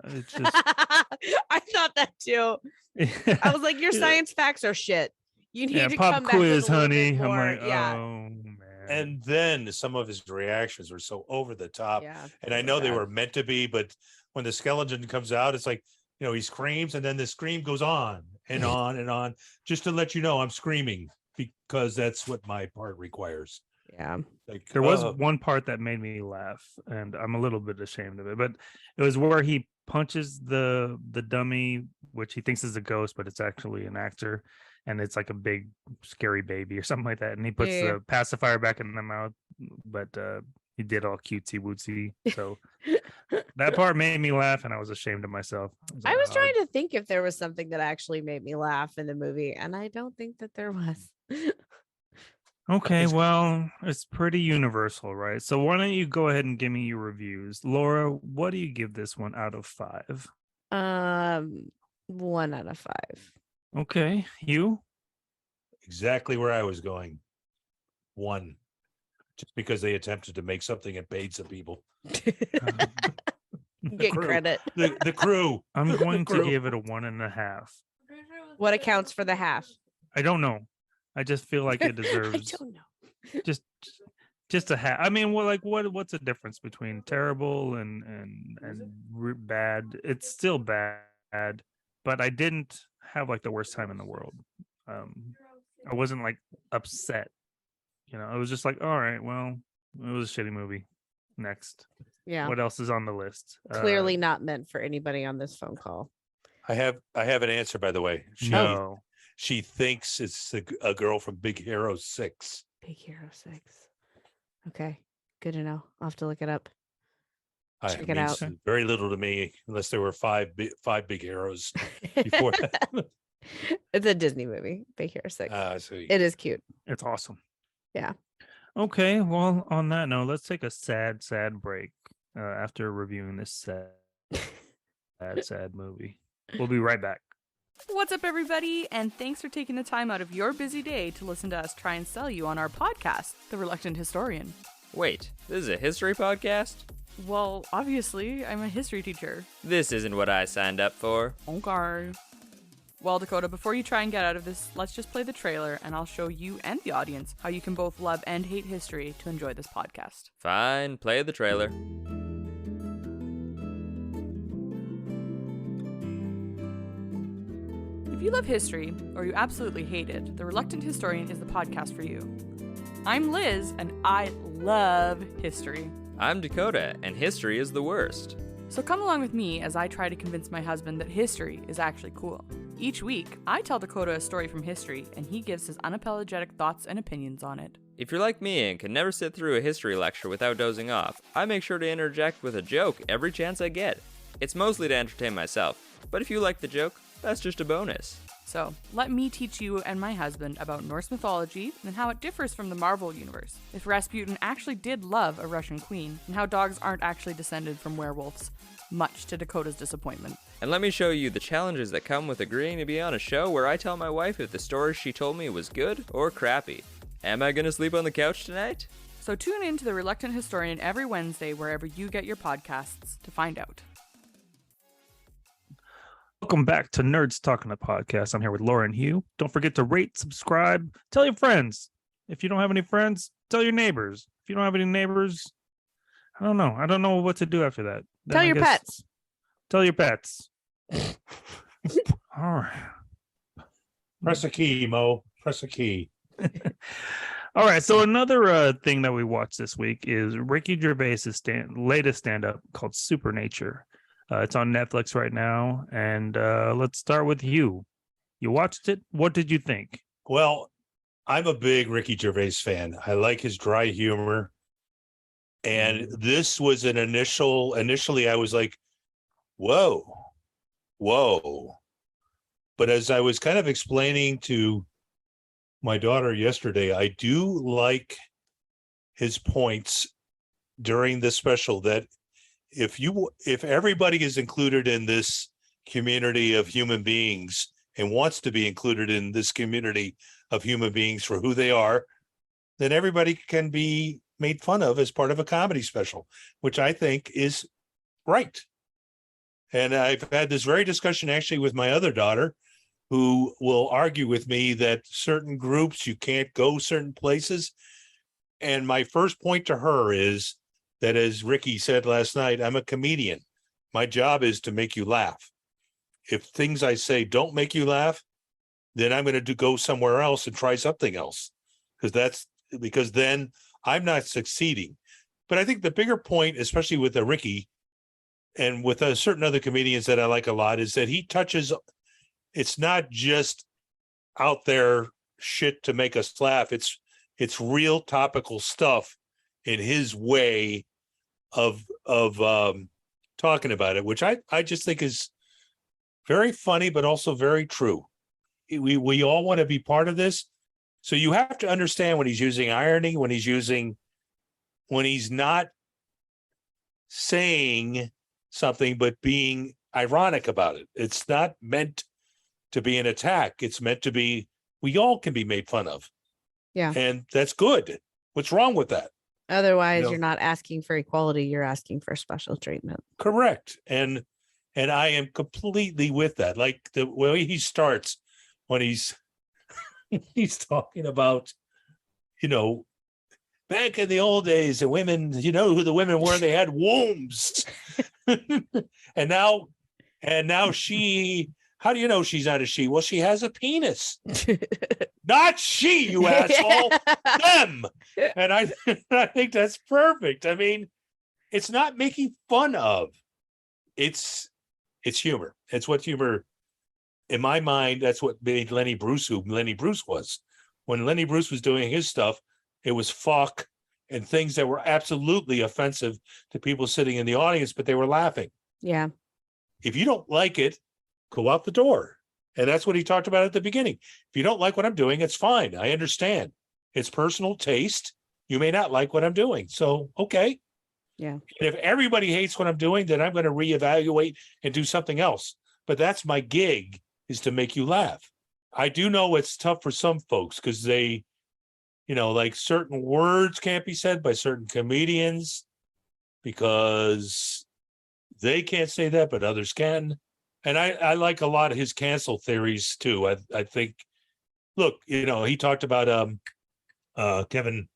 It's just I thought that too. I was like, your science facts are shit. You need to pop come quiz, back with a little bit honey. I'm more. like, Yeah. oh man. And then some of his reactions were so over the top. Yeah. And I know they were meant to be, but when the skeleton comes out, it's like, he screams, and then the scream goes on and on and on, just to let you know I'm screaming because that's what my part requires. Yeah. Like There was one part that made me laugh, and I'm a little bit ashamed of it, but it was where he punches the dummy, which he thinks is a ghost, but it's actually an actor, and it's like a big scary baby or something like that, and he puts Yeah. the pacifier back in the mouth, but he did all cutesy wootsy. So that part made me laugh, and I was ashamed of myself. I was like, trying to think if there was something that actually made me laugh in the movie, and I don't think that there was. okay, well, it's pretty universal, right? So why don't you go ahead and give me your reviews. Laura, what do you give this one out of 5? 1 out of 5. Okay, you? exactly where I was going. 1. Just because they attempted to make something and paid some people. Get crew. credit. The crew. I'm going to Crew. give it a 1.5. What accounts for the half? I don't know. I just feel like it I deserves don't know. just a half. I mean, well, like what's the difference between terrible and bad? It's still bad, but I didn't have like the worst time in the world. I wasn't like upset. I was just like, all right, well, it was a shitty movie. Next. Yeah. What else is on the list? Clearly not meant for anybody on this phone call. I have an answer, by the way. No. She thinks it's a girl from Big Hero 6. Big Hero 6. Okay. Good to know. I'll have to look it up. Check it out. Very little to me, unless there were five big heroes before that. It's a Disney movie, Big Hero 6. I see. It is cute. It's awesome. Yeah. Okay, well, on that note, let's take a sad break after reviewing this sad movie. We'll be right back. What's up, everybody? And thanks for taking the time out of your busy day to listen to us try and sell you on our podcast, The Reluctant Historian. Wait, this is a history podcast? Well, obviously, I'm a history teacher. This isn't what I signed up for. Okay. Well, Dakota, before you try and get out of this, let's just play the trailer, and I'll show you and the audience how you can both love and hate history to enjoy this podcast. Fine, play the trailer. If you love history, or you absolutely hate it, The Reluctant Historian is the podcast for you. I'm Liz, and I love history. I'm Dakota, and history is the worst. So come along with me as I try to convince my husband that history is actually cool. Each week, I tell Dakota a story from history, and he gives his unapologetic thoughts and opinions on it. If you're like me and can never sit through a history lecture without dozing off, I make sure to interject with a joke every chance I get. It's mostly to entertain myself, but if you like the joke, that's just a bonus. So, let me teach you and my husband about Norse mythology and how it differs from the Marvel universe, if Rasputin actually did love a Russian queen, and how dogs aren't actually descended from werewolves, much to Dakota's disappointment. And let me show you the challenges that come with agreeing to be on a show where I tell my wife if the story she told me was good or crappy. Am I gonna sleep on the couch tonight? So tune in to The Reluctant Historian every Wednesday wherever you get your podcasts to find out. Welcome back to Nerds Talking the Podcast. I'm here with Laura and Hugh. Don't forget to rate, subscribe, tell your friends. If you don't have any friends, tell your neighbors. If you don't have any neighbors, I don't know. I don't know what to do after that. Then Tell I your guess- pets. Tell your pets. All right. Press a key, Mo. Press a key. All right. So another thing that we watched this week is Ricky Gervais's latest stand-up called Supernature. It's on Netflix right now. And let's start with Hugh. You watched it. What did you think? Well, I'm a big Ricky Gervais fan. I like his dry humor. And this was an initially I was like, whoa. But as I was kind of explaining to my daughter yesterday, I do like his points during this special that if everybody is included in this community of human beings and wants to be included in this community of human beings for who they are, then everybody can be made fun of as part of a comedy special, which I think is right. And I've had this very discussion actually with my other daughter, who will argue with me that certain groups, you can't go certain places. And my first point to her is that, as Ricky said last night, I'm a comedian. My job is to make you laugh. If things I say don't make you laugh, then I'm going to go somewhere else and try something else, because then I'm not succeeding. But I think the bigger point, especially with the Ricky and with certain other comedians that I like a lot, is that he touches, it's not just out there shit to make us laugh. It's real topical stuff in his way of talking about it, which I just think is very funny, but also very true. We all want to be part of this. So you have to understand when he's using irony, when he's not saying something, but being ironic about it. It's not meant to be an attack. It's meant to be, we all can be made fun of. Yeah. And that's good. What's wrong with that? Otherwise, You know? you're not asking for equality. You're asking for special treatment. Correct. And I am completely with that. Like the way he starts when he's talking about, back in the old days, the women, who the women were, they had wombs. and now she, how do you know she's not a she? Well, she has a penis. Not she, you asshole. Them. And I think that's perfect. I mean, it's not making fun of. It's humor. It's what humor, in my mind, that's what made Lenny Bruce who Lenny Bruce was. When Lenny Bruce was doing his stuff, it was fuck and things that were absolutely offensive to people sitting in the audience, but they were laughing. Yeah. If you don't like it, go out the door. And that's what he talked about at the beginning. If you don't like what I'm doing, it's fine. I understand. It's personal taste. You may not like what I'm doing. So, okay. Yeah. And if everybody hates what I'm doing, then I'm going to reevaluate and do something else. But that's my gig, is to make you laugh. I do know it's tough for some folks because they, like certain words can't be said by certain comedians because they can't say that, but others can. And I like a lot of his cancel theories too. I think, look, he talked about Kevin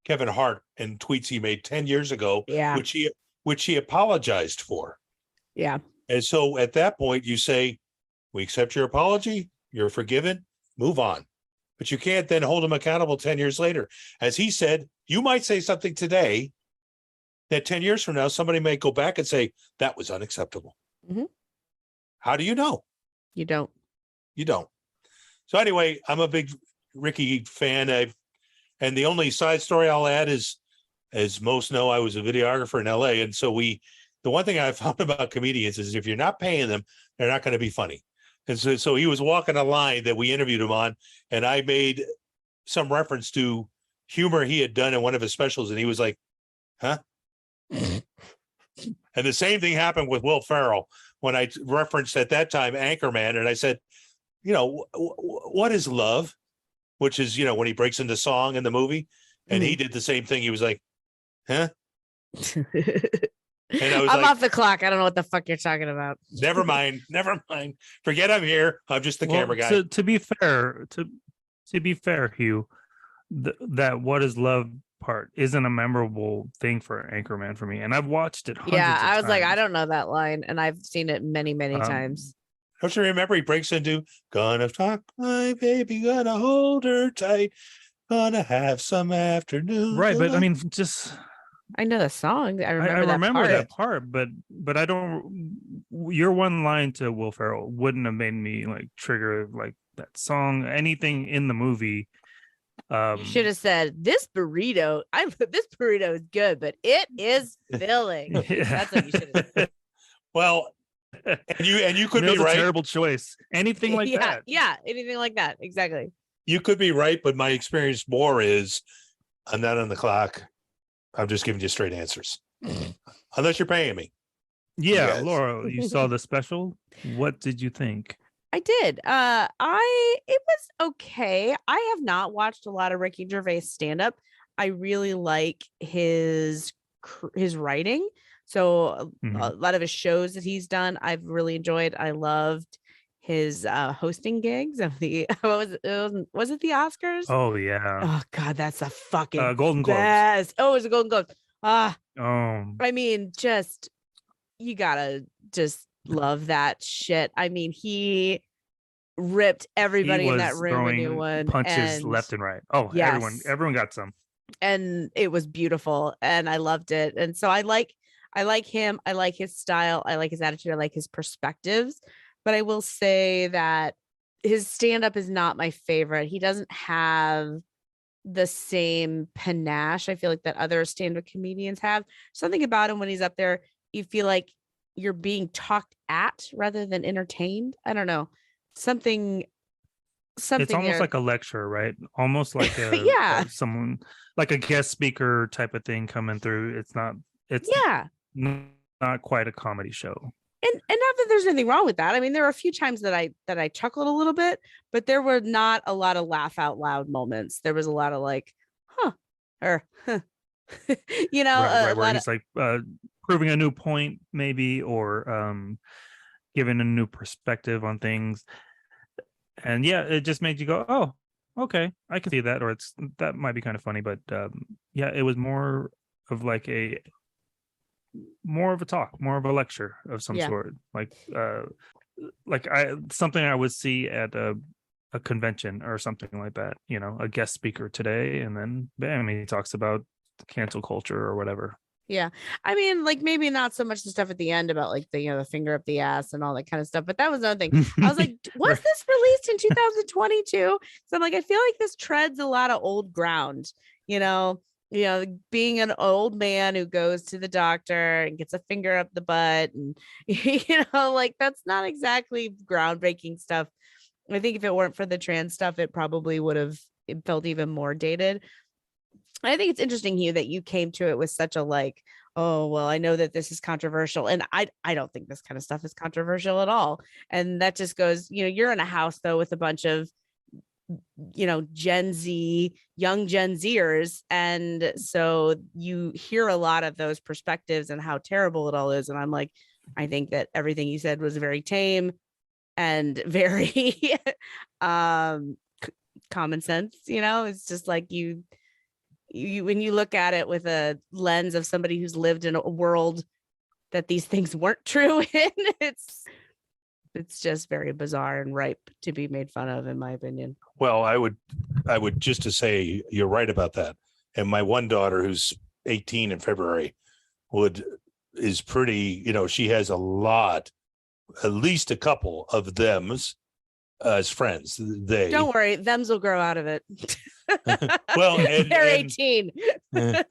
Hart and tweets he made 10 years ago, Yeah. which he apologized for. Yeah. And so at that point you say, we accept your apology, you're forgiven, move on. But you can't then hold him accountable 10 years later. As he said, you might say something today that 10 years from now, somebody may go back and say, that was unacceptable. Mhm. How do you know? You don't. You don't. So anyway, I'm a big Ricky fan. And the only side story I'll add is, as most know, I was a videographer in LA. And so the one thing I found about comedians is if you're not paying them, they're not going to be funny. And so he was walking a line that we interviewed him on, and I made some reference to humor he had done in one of his specials. And he was like, huh? And the same thing happened with Will Ferrell when I referenced at that time Anchorman. And I said, what is love? Which is, when he breaks into song in the movie. And he did the same thing. He was like, huh? And I was I'm like, off the clock. I don't know what the fuck you're talking about. never mind. Forget I'm here. I'm just the camera guy. To be fair, Hugh, that what is love part isn't a memorable thing for Anchorman for me. And I've watched it hundreds Yeah, of I was like, I times. don't know that line, and I've seen it many, many times. Don't you remember he breaks into "Gonna talk my baby, gonna hold her tight, gonna have some afternoon." Right, but I mean, just I know the song. I remember, I remember that part, but I don't. Your one line to Will Ferrell wouldn't have made me like trigger like that song. Anything in the movie. You should have said, "This burrito. This burrito is good, but it is filling." That's what you should have said. Well, and you could be That was a right. terrible choice. Anything like that. Yeah, anything like that. Exactly. You could be right, but my experience more is I'm not on the clock. I'm just giving you straight answers, unless you're paying me. Yeah, Yes. Laura, you saw the special. What did you think? I did. It was okay. I have not watched a lot of Ricky Gervais stand up. I really like his writing. So a lot of his shows that he's done, I've really enjoyed. I loved his hosting gigs of the was it the Oscars? Oh yeah. Oh God, that's a fucking Golden Globes. best. Oh, it was a Golden Globes. Oh, I mean, just you gotta just love that shit. I mean, he ripped everybody in that room a new one. Punches left and right. Oh, yes. everyone got some. And it was beautiful, and I loved it. And so I like him. I like his style. I like his attitude. I like his perspectives. But I will say that his stand-up is not my favorite. He doesn't have the same panache, I feel like, that other stand-up comedians have. Something about him when he's up there, you feel like you're being talked at rather than entertained. I don't know. Something It's almost there. like a lecture, right? Almost like a Yeah. someone like a guest speaker type of thing coming through. It's Yeah. not quite a comedy show. And not that there's anything wrong with that. I mean, there were a few times that I chuckled a little bit, but there were not a lot of laugh out loud moments. There was a lot of like, huh, or huh. You know, right, a where lot he's like proving a new point, maybe, or giving a new perspective on things. And yeah, it just made you go, oh, okay, I can see that, or that might be kind of funny. But yeah, it was more of like more of a talk, more of a lecture of some sort, like something I would see at a convention or something like that. You know, a guest speaker today, and then bam, he talks about cancel culture or whatever. Yeah. I mean, like maybe not so much the stuff at the end about like the, the finger up the ass and all that kind of stuff, but that was another thing. I was like, was this released in 2022? So I'm like, I feel like this treads a lot of old ground, being an old man who goes to the doctor and gets a finger up the butt and, like that's not exactly groundbreaking stuff. I think if it weren't for the trans stuff, it probably would have felt even more dated. I think it's interesting, Hugh, that you came to it with such a like, oh, well, I know that this is controversial. And I don't think this kind of stuff is controversial at all. And that just goes, you're in a house, though, with a bunch of, young Gen Zers. And so you hear a lot of those perspectives and how terrible it all is. And I'm like, I think that everything you said was very tame and very common sense. It's just like you when you look at it with a lens of somebody who's lived in a world that these things weren't true in, it's just very bizarre and ripe to be made fun of, in my opinion. Well, I would just to say you're right about that. And my one daughter, who's 18 in February, is pretty, she has a lot, at least a couple of thems as friends. Don't worry, thems will grow out of it. Well, they're 18. And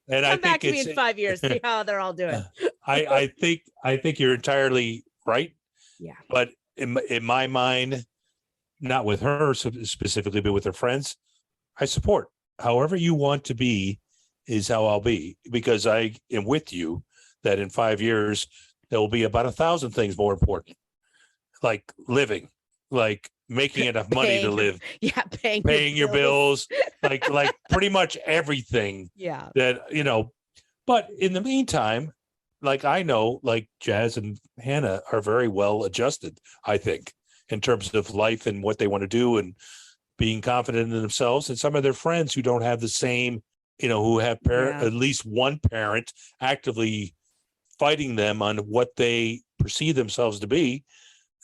Come back to me in 5 years, see how they're all doing. I think you're entirely right. Yeah. But in my mind, not with her specifically, but with her friends, I support however you want to be is how I'll be, because I am with you that in 5 years, there will be about 1,000 things more important, like living, like making enough money to live. Yeah. Paying your bills, like pretty much everything. Yeah. That, but in the meantime, like I know, like Jazz and Hannah are very well adjusted, I think, in terms of life and what they want to do and being confident in themselves. And some of their friends who don't have the same who have Yeah. at least one parent actively fighting them on what they perceive themselves to be,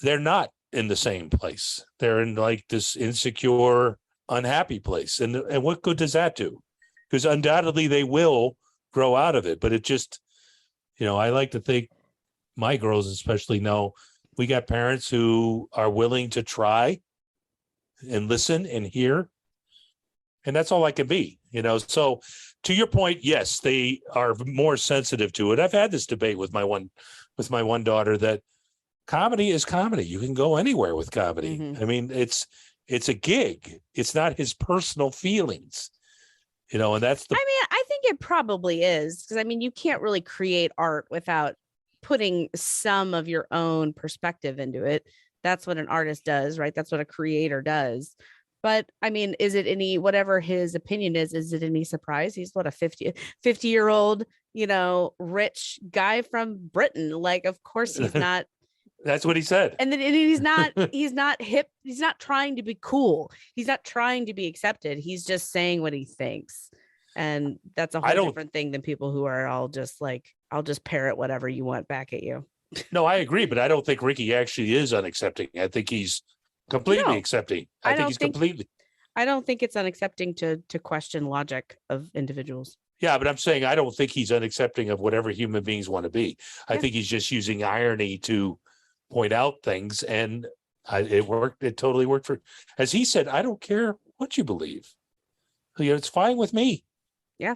they're not in the same place. They're in like this insecure, unhappy place. And what good does that do? Because undoubtedly they will grow out of it. But it just, I like to think my girls especially know we got parents who are willing to try and listen and hear. And that's all I can be, So to your point, yes, they are more sensitive to it. I've had this debate with my one daughter that comedy is comedy. You can go anywhere with comedy. Mhm. I mean, it's a gig. It's not his personal feelings, and that's the. I mean, I think it probably is, because I mean, you can't really create art without putting some of your own perspective into it. That's what an artist does, right? That's what a creator does. But I mean, is it whatever his opinion is it any surprise? He's what, a 50-year-old, rich guy from Britain. Like, of course he's not. That's what he said. And then he's not hip. He's not trying to be cool. He's not trying to be accepted. He's just saying what he thinks. And that's a whole different thing than people who are all just like, I'll just parrot whatever you want back at you. No, I agree, but I don't think Ricky actually is unaccepting. I think he's completely accepting. I think he's completely. I don't think it's unaccepting to question logic of individuals. Yeah, but I'm saying I don't think he's unaccepting of whatever human beings want to be. I think he's just using irony to point out things, and it worked. It totally worked for, as he said, I don't care what you believe. It's fine with me. Yeah.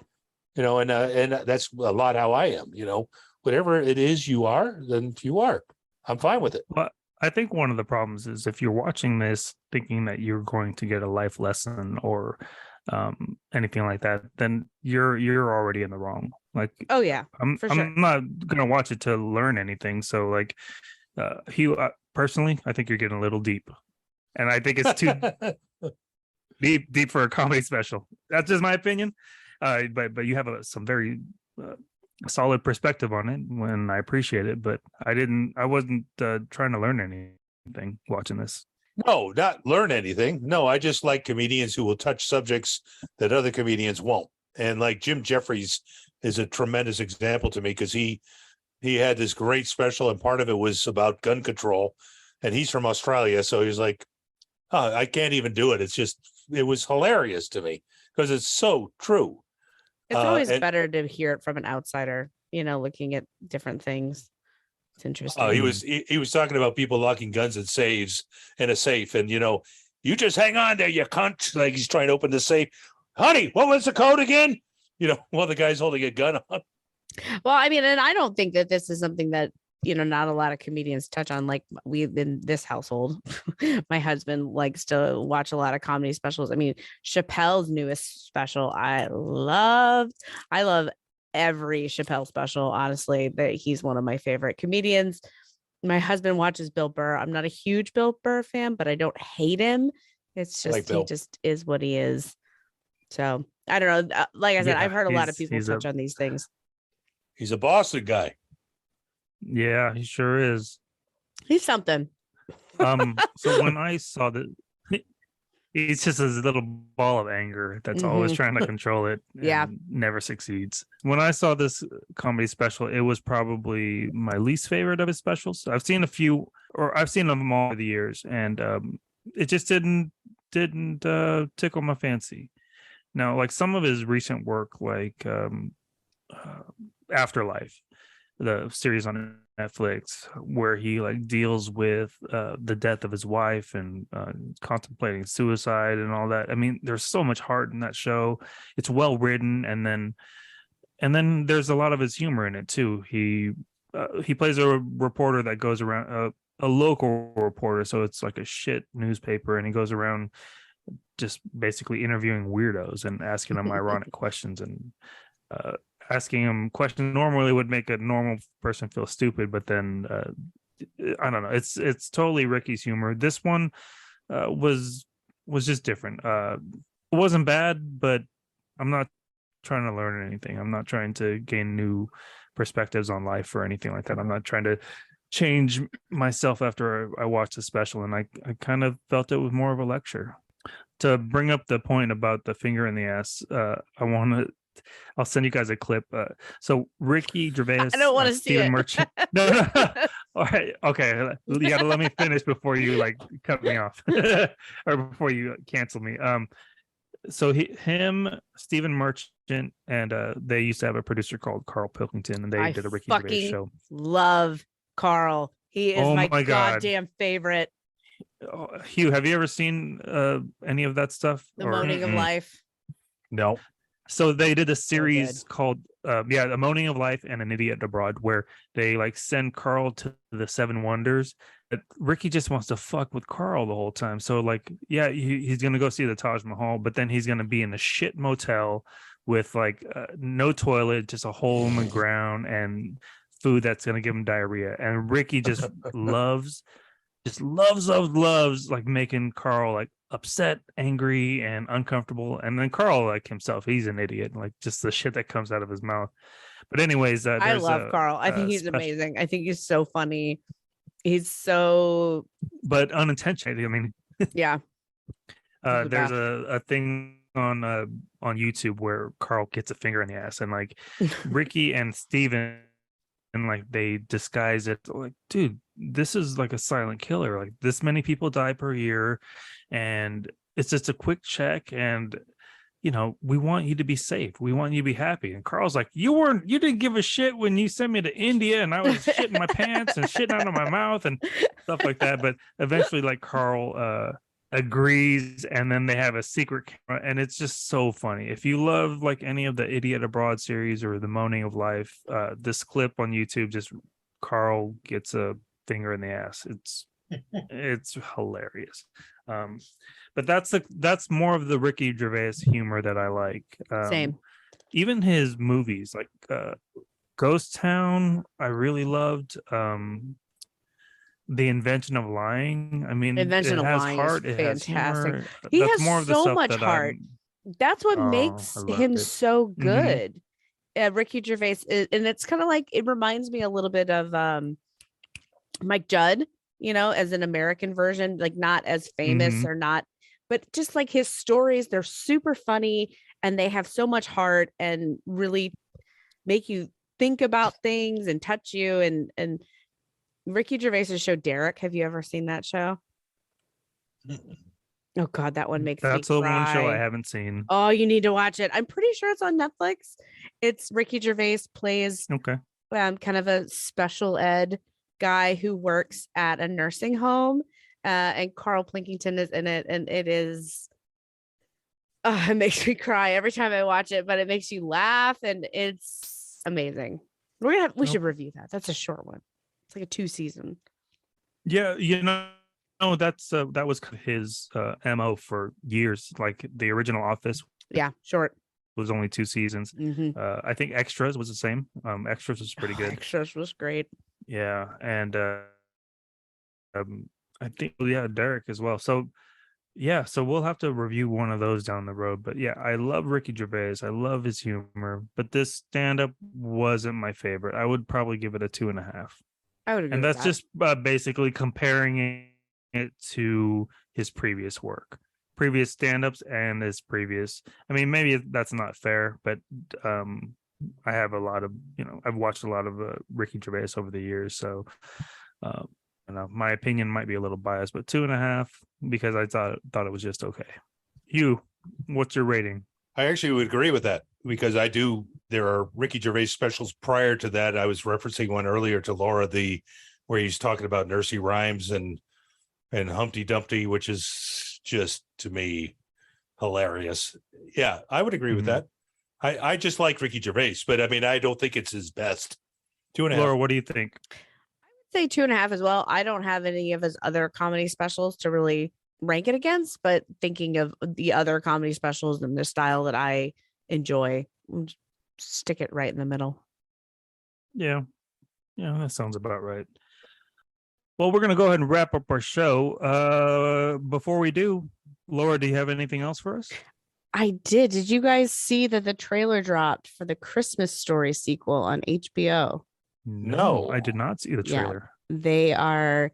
And that's a lot how I am. Whatever it is you are, then you are. I'm fine with it. Well, I think one of the problems is if you're watching this thinking that you're going to get a life lesson or anything like that, then you're already in the wrong. Like, oh yeah, I'm not gonna watch it to learn anything. So like, Hugh, personally, I think you're getting a little deep, and I think it's too deep for a comedy special. That's just my opinion. But you have some very solid perspective on it, when I appreciate it. But I wasn't trying to learn anything watching this. No, not learn anything. No, I just like comedians who will touch subjects that other comedians won't. And like Jim Jeffries is a tremendous example to me, because he had this great special, and part of it was about gun control, and he's from Australia. So he's like, oh, I can't even do it. It was hilarious to me because it's so true. It's always better to hear it from an outsider, looking at different things. It's interesting. Oh, he was talking about people locking guns in safes in a safe, and you just hang on there, you cunt. Like he's trying to open the safe. Honey, what was the code again? While the guy's holding a gun on. Well, I mean, and I don't think that this is something that not a lot of comedians touch on. Like, we in this household, my husband likes to watch a lot of comedy specials. I mean, Chappelle's newest special, I love every Chappelle special, honestly. That he's one of my favorite comedians. My husband watches Bill Burr. I'm not a huge Bill Burr fan, but I don't hate him. It's just, he just is what he is. So I don't know. Like I said, I've heard a lot of people touch on these things. He's a Boston guy. Yeah, he sure is. He's something. So when I saw that, he's just this little ball of anger that's always trying to control it. Yeah. Never succeeds. When I saw this comedy special, it was probably my least favorite of his specials. I've seen a few, or I've seen them all over the years, and it just didn't tickle my fancy. Now, like some of his recent work, like Afterlife, the series on Netflix, where he like deals with the death of his wife and contemplating suicide and all that. I mean, there's so much heart in that show. It's well written, and then there's a lot of his humor in it too. He plays a reporter that goes around, a local reporter, so it's like a shit newspaper, and he goes around just basically interviewing weirdos and asking them ironic questions, and asking him questions normally would make a normal person feel stupid, but then I don't know. It's totally Ricky's humor. This one was just different. It wasn't bad, but I'm not trying to learn anything. I'm not trying to gain new perspectives on life or anything like that. I'm not trying to change myself after I watched the special, and I kind of felt it was more of a lecture. To bring up the point about the finger in the ass, I want to I'll send you guys a clip. So Ricky Gervais, I don't want to see Stephen it. Merchant. No. All right. Okay. You got to let me finish before you like cut me off or before you cancel me. So him, Stephen Merchant, and they used to have a producer called Carl Pilkington, and they did a Ricky Gervais fucking show. love Carl. He is Oh my my God. goddamn favorite. Hugh, have you ever seen any of that stuff? The Moaning of Life. No. So they did a series good. called The Moaning of Life and An Idiot Abroad, where they like send Carl to the Seven Wonders. But Ricky just wants to fuck with Carl the whole time. So like, yeah, he's gonna go see the Taj Mahal, but then he's gonna be in a shit motel with like no toilet, just a hole in the ground and food that's gonna give him diarrhea. And Ricky just loves like making Carl like upset, angry, and uncomfortable. And then Carl, like himself, he's an idiot, like just the shit that comes out of his mouth. But anyways, I love Carl. I think he's amazing. I think he's so funny. He's so, but unintentionally. I mean, yeah. There's a thing on YouTube where Carl gets a finger in the ass, and like Ricky and Steven, and like they disguise it like, dude, this is like a silent killer. Like this many people die per year, and it's just a quick check, and you know, we want you to be safe. We want you to be happy. And Carl's like, you didn't give a shit when you sent me to India and I was shitting my pants and shitting out of my mouth and stuff like that. But eventually, like Carl agrees, and then they have a secret camera, and it's just so funny. If you love like any of the Idiot Abroad series or The Moaning of Life, this clip on YouTube, just Carl gets a finger in the ass. It's hilarious. But that's more of the Ricky Gervais humor that I like. Same. Even his movies like Ghost Town, I really loved. The Invention of Lying. I mean, Invention it of has Lying heart. is It has fantastic. humor. He That's has more of the so stuff much that heart. That's what makes I loved him it. so Mhm. good. Ricky Gervais is, and it's kind of like, it reminds me a little bit of Mike Judd, you know, as an American version, like not as famous Mhm. or not, but just like his stories, they're super funny and they have so much heart and really make you think about things and touch you. And Ricky Gervais's show, Derek, have you ever seen that show? Oh God, that one makes That's me the cry. one show I haven't seen. Oh, you need to watch it. I'm pretty sure it's on Netflix. It's Ricky Gervais plays Okay. kind of a special ed guy who works at a nursing home, and Carl Pilkington is in it, and it is, it makes me cry every time I watch it, but it makes you laugh, and it's amazing. We should review that. That's a short one. It's like a 2-season. Yeah, you know, that's that was his MO for years. Like the original Office Yeah, short. was only 2 seasons. Mhm. I think Extras was the same. Extras was pretty good. Extras was great. Yeah, and I think Derek as well. So yeah, so we'll have to review one of those down the road. But yeah, I love Ricky Gervais. I love his humor, but this stand-up wasn't my favorite. I would probably give it a 2.5. I would agree. And with that's just basically comparing it to his previous work, previous stand-ups, and his previous. I mean, maybe that's not fair, but I have a lot of, I've watched a lot of Ricky Gervais over the years, so my opinion might be a little biased, but 2.5 because I thought it was just okay. Hugh, what's your rating? I actually would agree with that because there are Ricky Gervais specials prior to that. I was referencing one earlier to Laura, where he's talking about nursery rhymes and Humpty Dumpty, which is just, to me, hilarious. Yeah, I would agree with that. I just like Ricky Gervais, but I mean, I don't think it's his best. 2.5. Laura, what do you think? I would say 2.5 as well. I don't have any of his other comedy specials to really rank it against, but thinking of the other comedy specials and the style that I enjoy, stick it right in the middle. Yeah, that sounds about right. Well, we're gonna go ahead and wrap up our show. Before we do, Laura, do you have anything else for us? I did. Did you guys see that the trailer dropped for the Christmas Story sequel on HBO? No, I did not see the trailer. Yeah, they are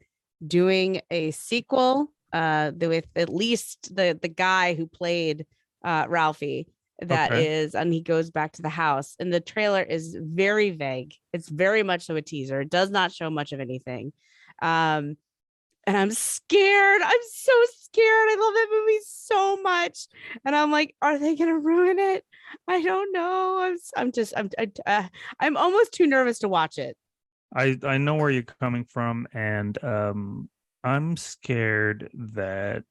doing a sequel with at least the guy who played Ralphie. that Okay. is, and he goes back to the house, and the trailer is very vague. It's very much so a teaser. It does not show much of anything. And I'm scared. I'm so scared. I love that movie so much. And I'm like, are they going to ruin it? I don't know. I'm almost too nervous to watch it. I know where you're coming from, and I'm scared that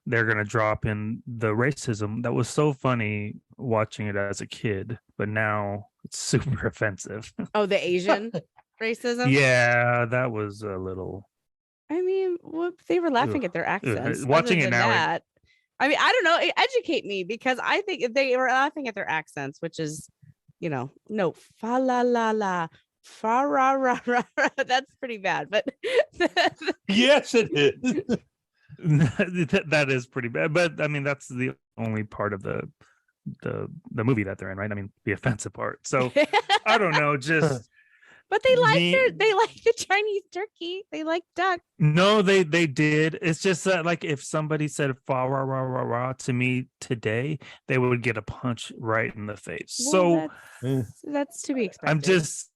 they're gonna drop in the racism that was so funny watching it as a kid, but now it's super offensive. Oh, the Asian racism? Yeah, that was a little. I mean, they were laughing at their accents. Watching Other it than now, that, I mean, I don't know. Educate me, because I think they were laughing at their accents, which is, no, fa la la la, fa ra ra ra. That's pretty bad, but Yes, it is. that is pretty bad, but I mean that's the only part of the movie that they're in, right? I mean the offensive part. So I don't know, just but they like Me- they like the Chinese turkey. They like duck. no, they did. It's just that like if somebody said fa ra ra ra ra to me today, they would get a punch right in the face. Well, So that's to be expected. I'm just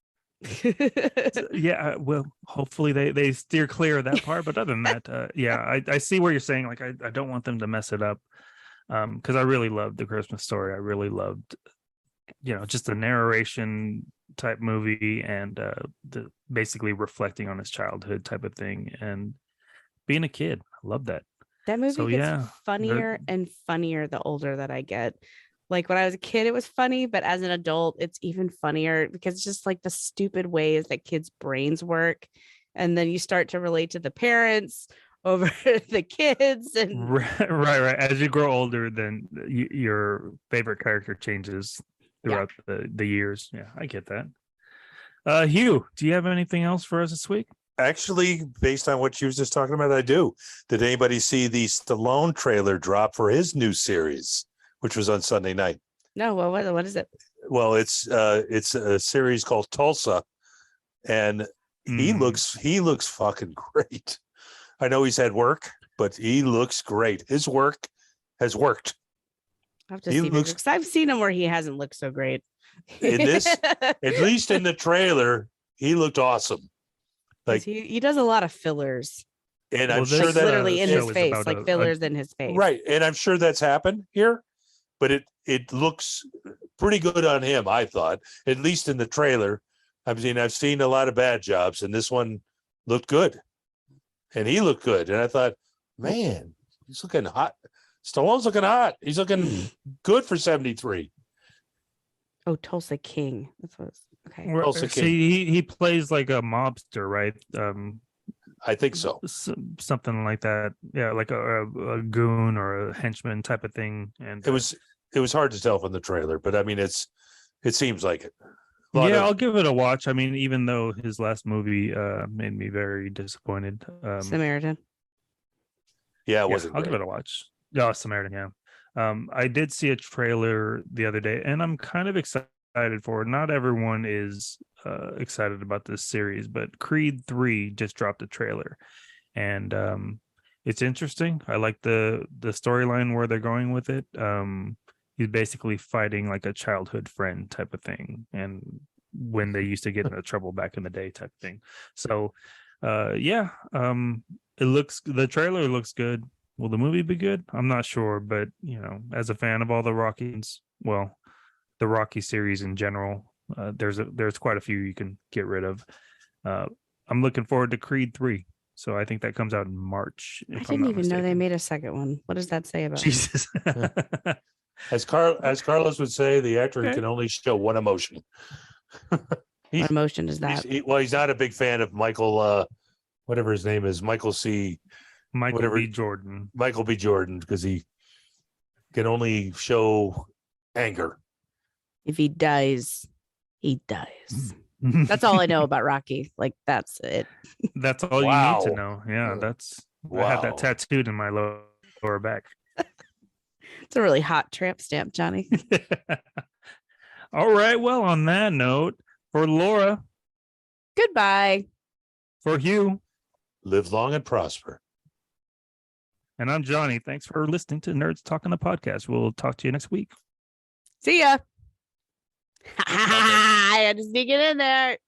yeah, well hopefully they steer clear of that part, but other than that, yeah, I see where you're saying, like I don't want them to mess it up, because I really loved the Christmas Story. I really loved just the narration type movie, and the basically reflecting on his childhood type of thing, and being a kid. I love that. That movie So, gets yeah, funnier and funnier the older that I get. Like when I was a kid, it was funny, but as an adult, it's even funnier because it's just like the stupid ways that kids' brains work. And then you start to relate to the parents over the kids. And right. As you grow older, then your favorite character changes throughout the years. Yeah, I get that. Hugh, do you have anything else for us this week? Actually, based on what you was just talking about, I do. Did anybody see the Stallone trailer drop for his new series, which was on Sunday night? no, what is it? Well, it's a series called Tulsa, and he looks fucking great. I know he's had work, but he looks great. His work has worked. I have to He see looks- because I've seen him where he hasn't looked so great. In this, at least in the trailer, he looked awesome. Like, he does a lot of fillers. and Well, I'm this sure that Literally in show his is face, about like a- fillers in his face. right, and I'm sure that's happened here, but it looks pretty good on him. I thought, at least in the trailer. I've seen a lot of bad jobs, and this one looked good, and he looked good, and I thought, man, he's looking hot. Stallone's looking hot. He's looking good for 73. Oh, Tulsa King. That's what it's okay. Also King. See, he plays like a mobster, right? I think so. Something like that. Yeah, like a goon or a henchman type of thing. And It was hard to tell from the trailer, but I mean, it seems like it. A lot yeah, of- I'll give it a watch. I mean, even though his last movie made me very disappointed. Samaritan. yeah, it Yeah, wasn't. I'll give great. it a watch. Yeah, Samaritan. Yeah. I did see a trailer the other day, and I'm kind of excited for it. Not everyone is excited about this series, but Creed 3 just dropped a trailer, and it's interesting. I like the storyline where they're going with it. He's basically fighting like a childhood friend type of thing, and when they used to get into trouble back in the day type of thing. So the trailer looks good. Will the movie be good? I'm not sure, but as a fan of all the Rockies, well, the Rocky series in general, there's quite a few you can get rid of. I'm looking forward to Creed 3. So I think that comes out in March. I didn't even know they made a second one. What does that say about it? Jesus. As Carlos would say, the actor Okay. can only show one emotion. What emotion is that? He's not a big fan of Michael, whatever his name is, Michael Michael B. Jordan. Jordan, because he can only show anger. If he dies, he dies. That's all I know about Rocky. Like that's it. That's all you Wow. need to know. Yeah, I have that Wow. tattooed in my lower back. It's a really hot tramp stamp, Johnny. All right. Well, on that note, for Laura, Goodbye. for Hugh, Live long and prosper. and I'm Johnny. Thanks for listening to Nerds Talking the Podcast. We'll talk to you next week. See ya. I had to sneak it in there.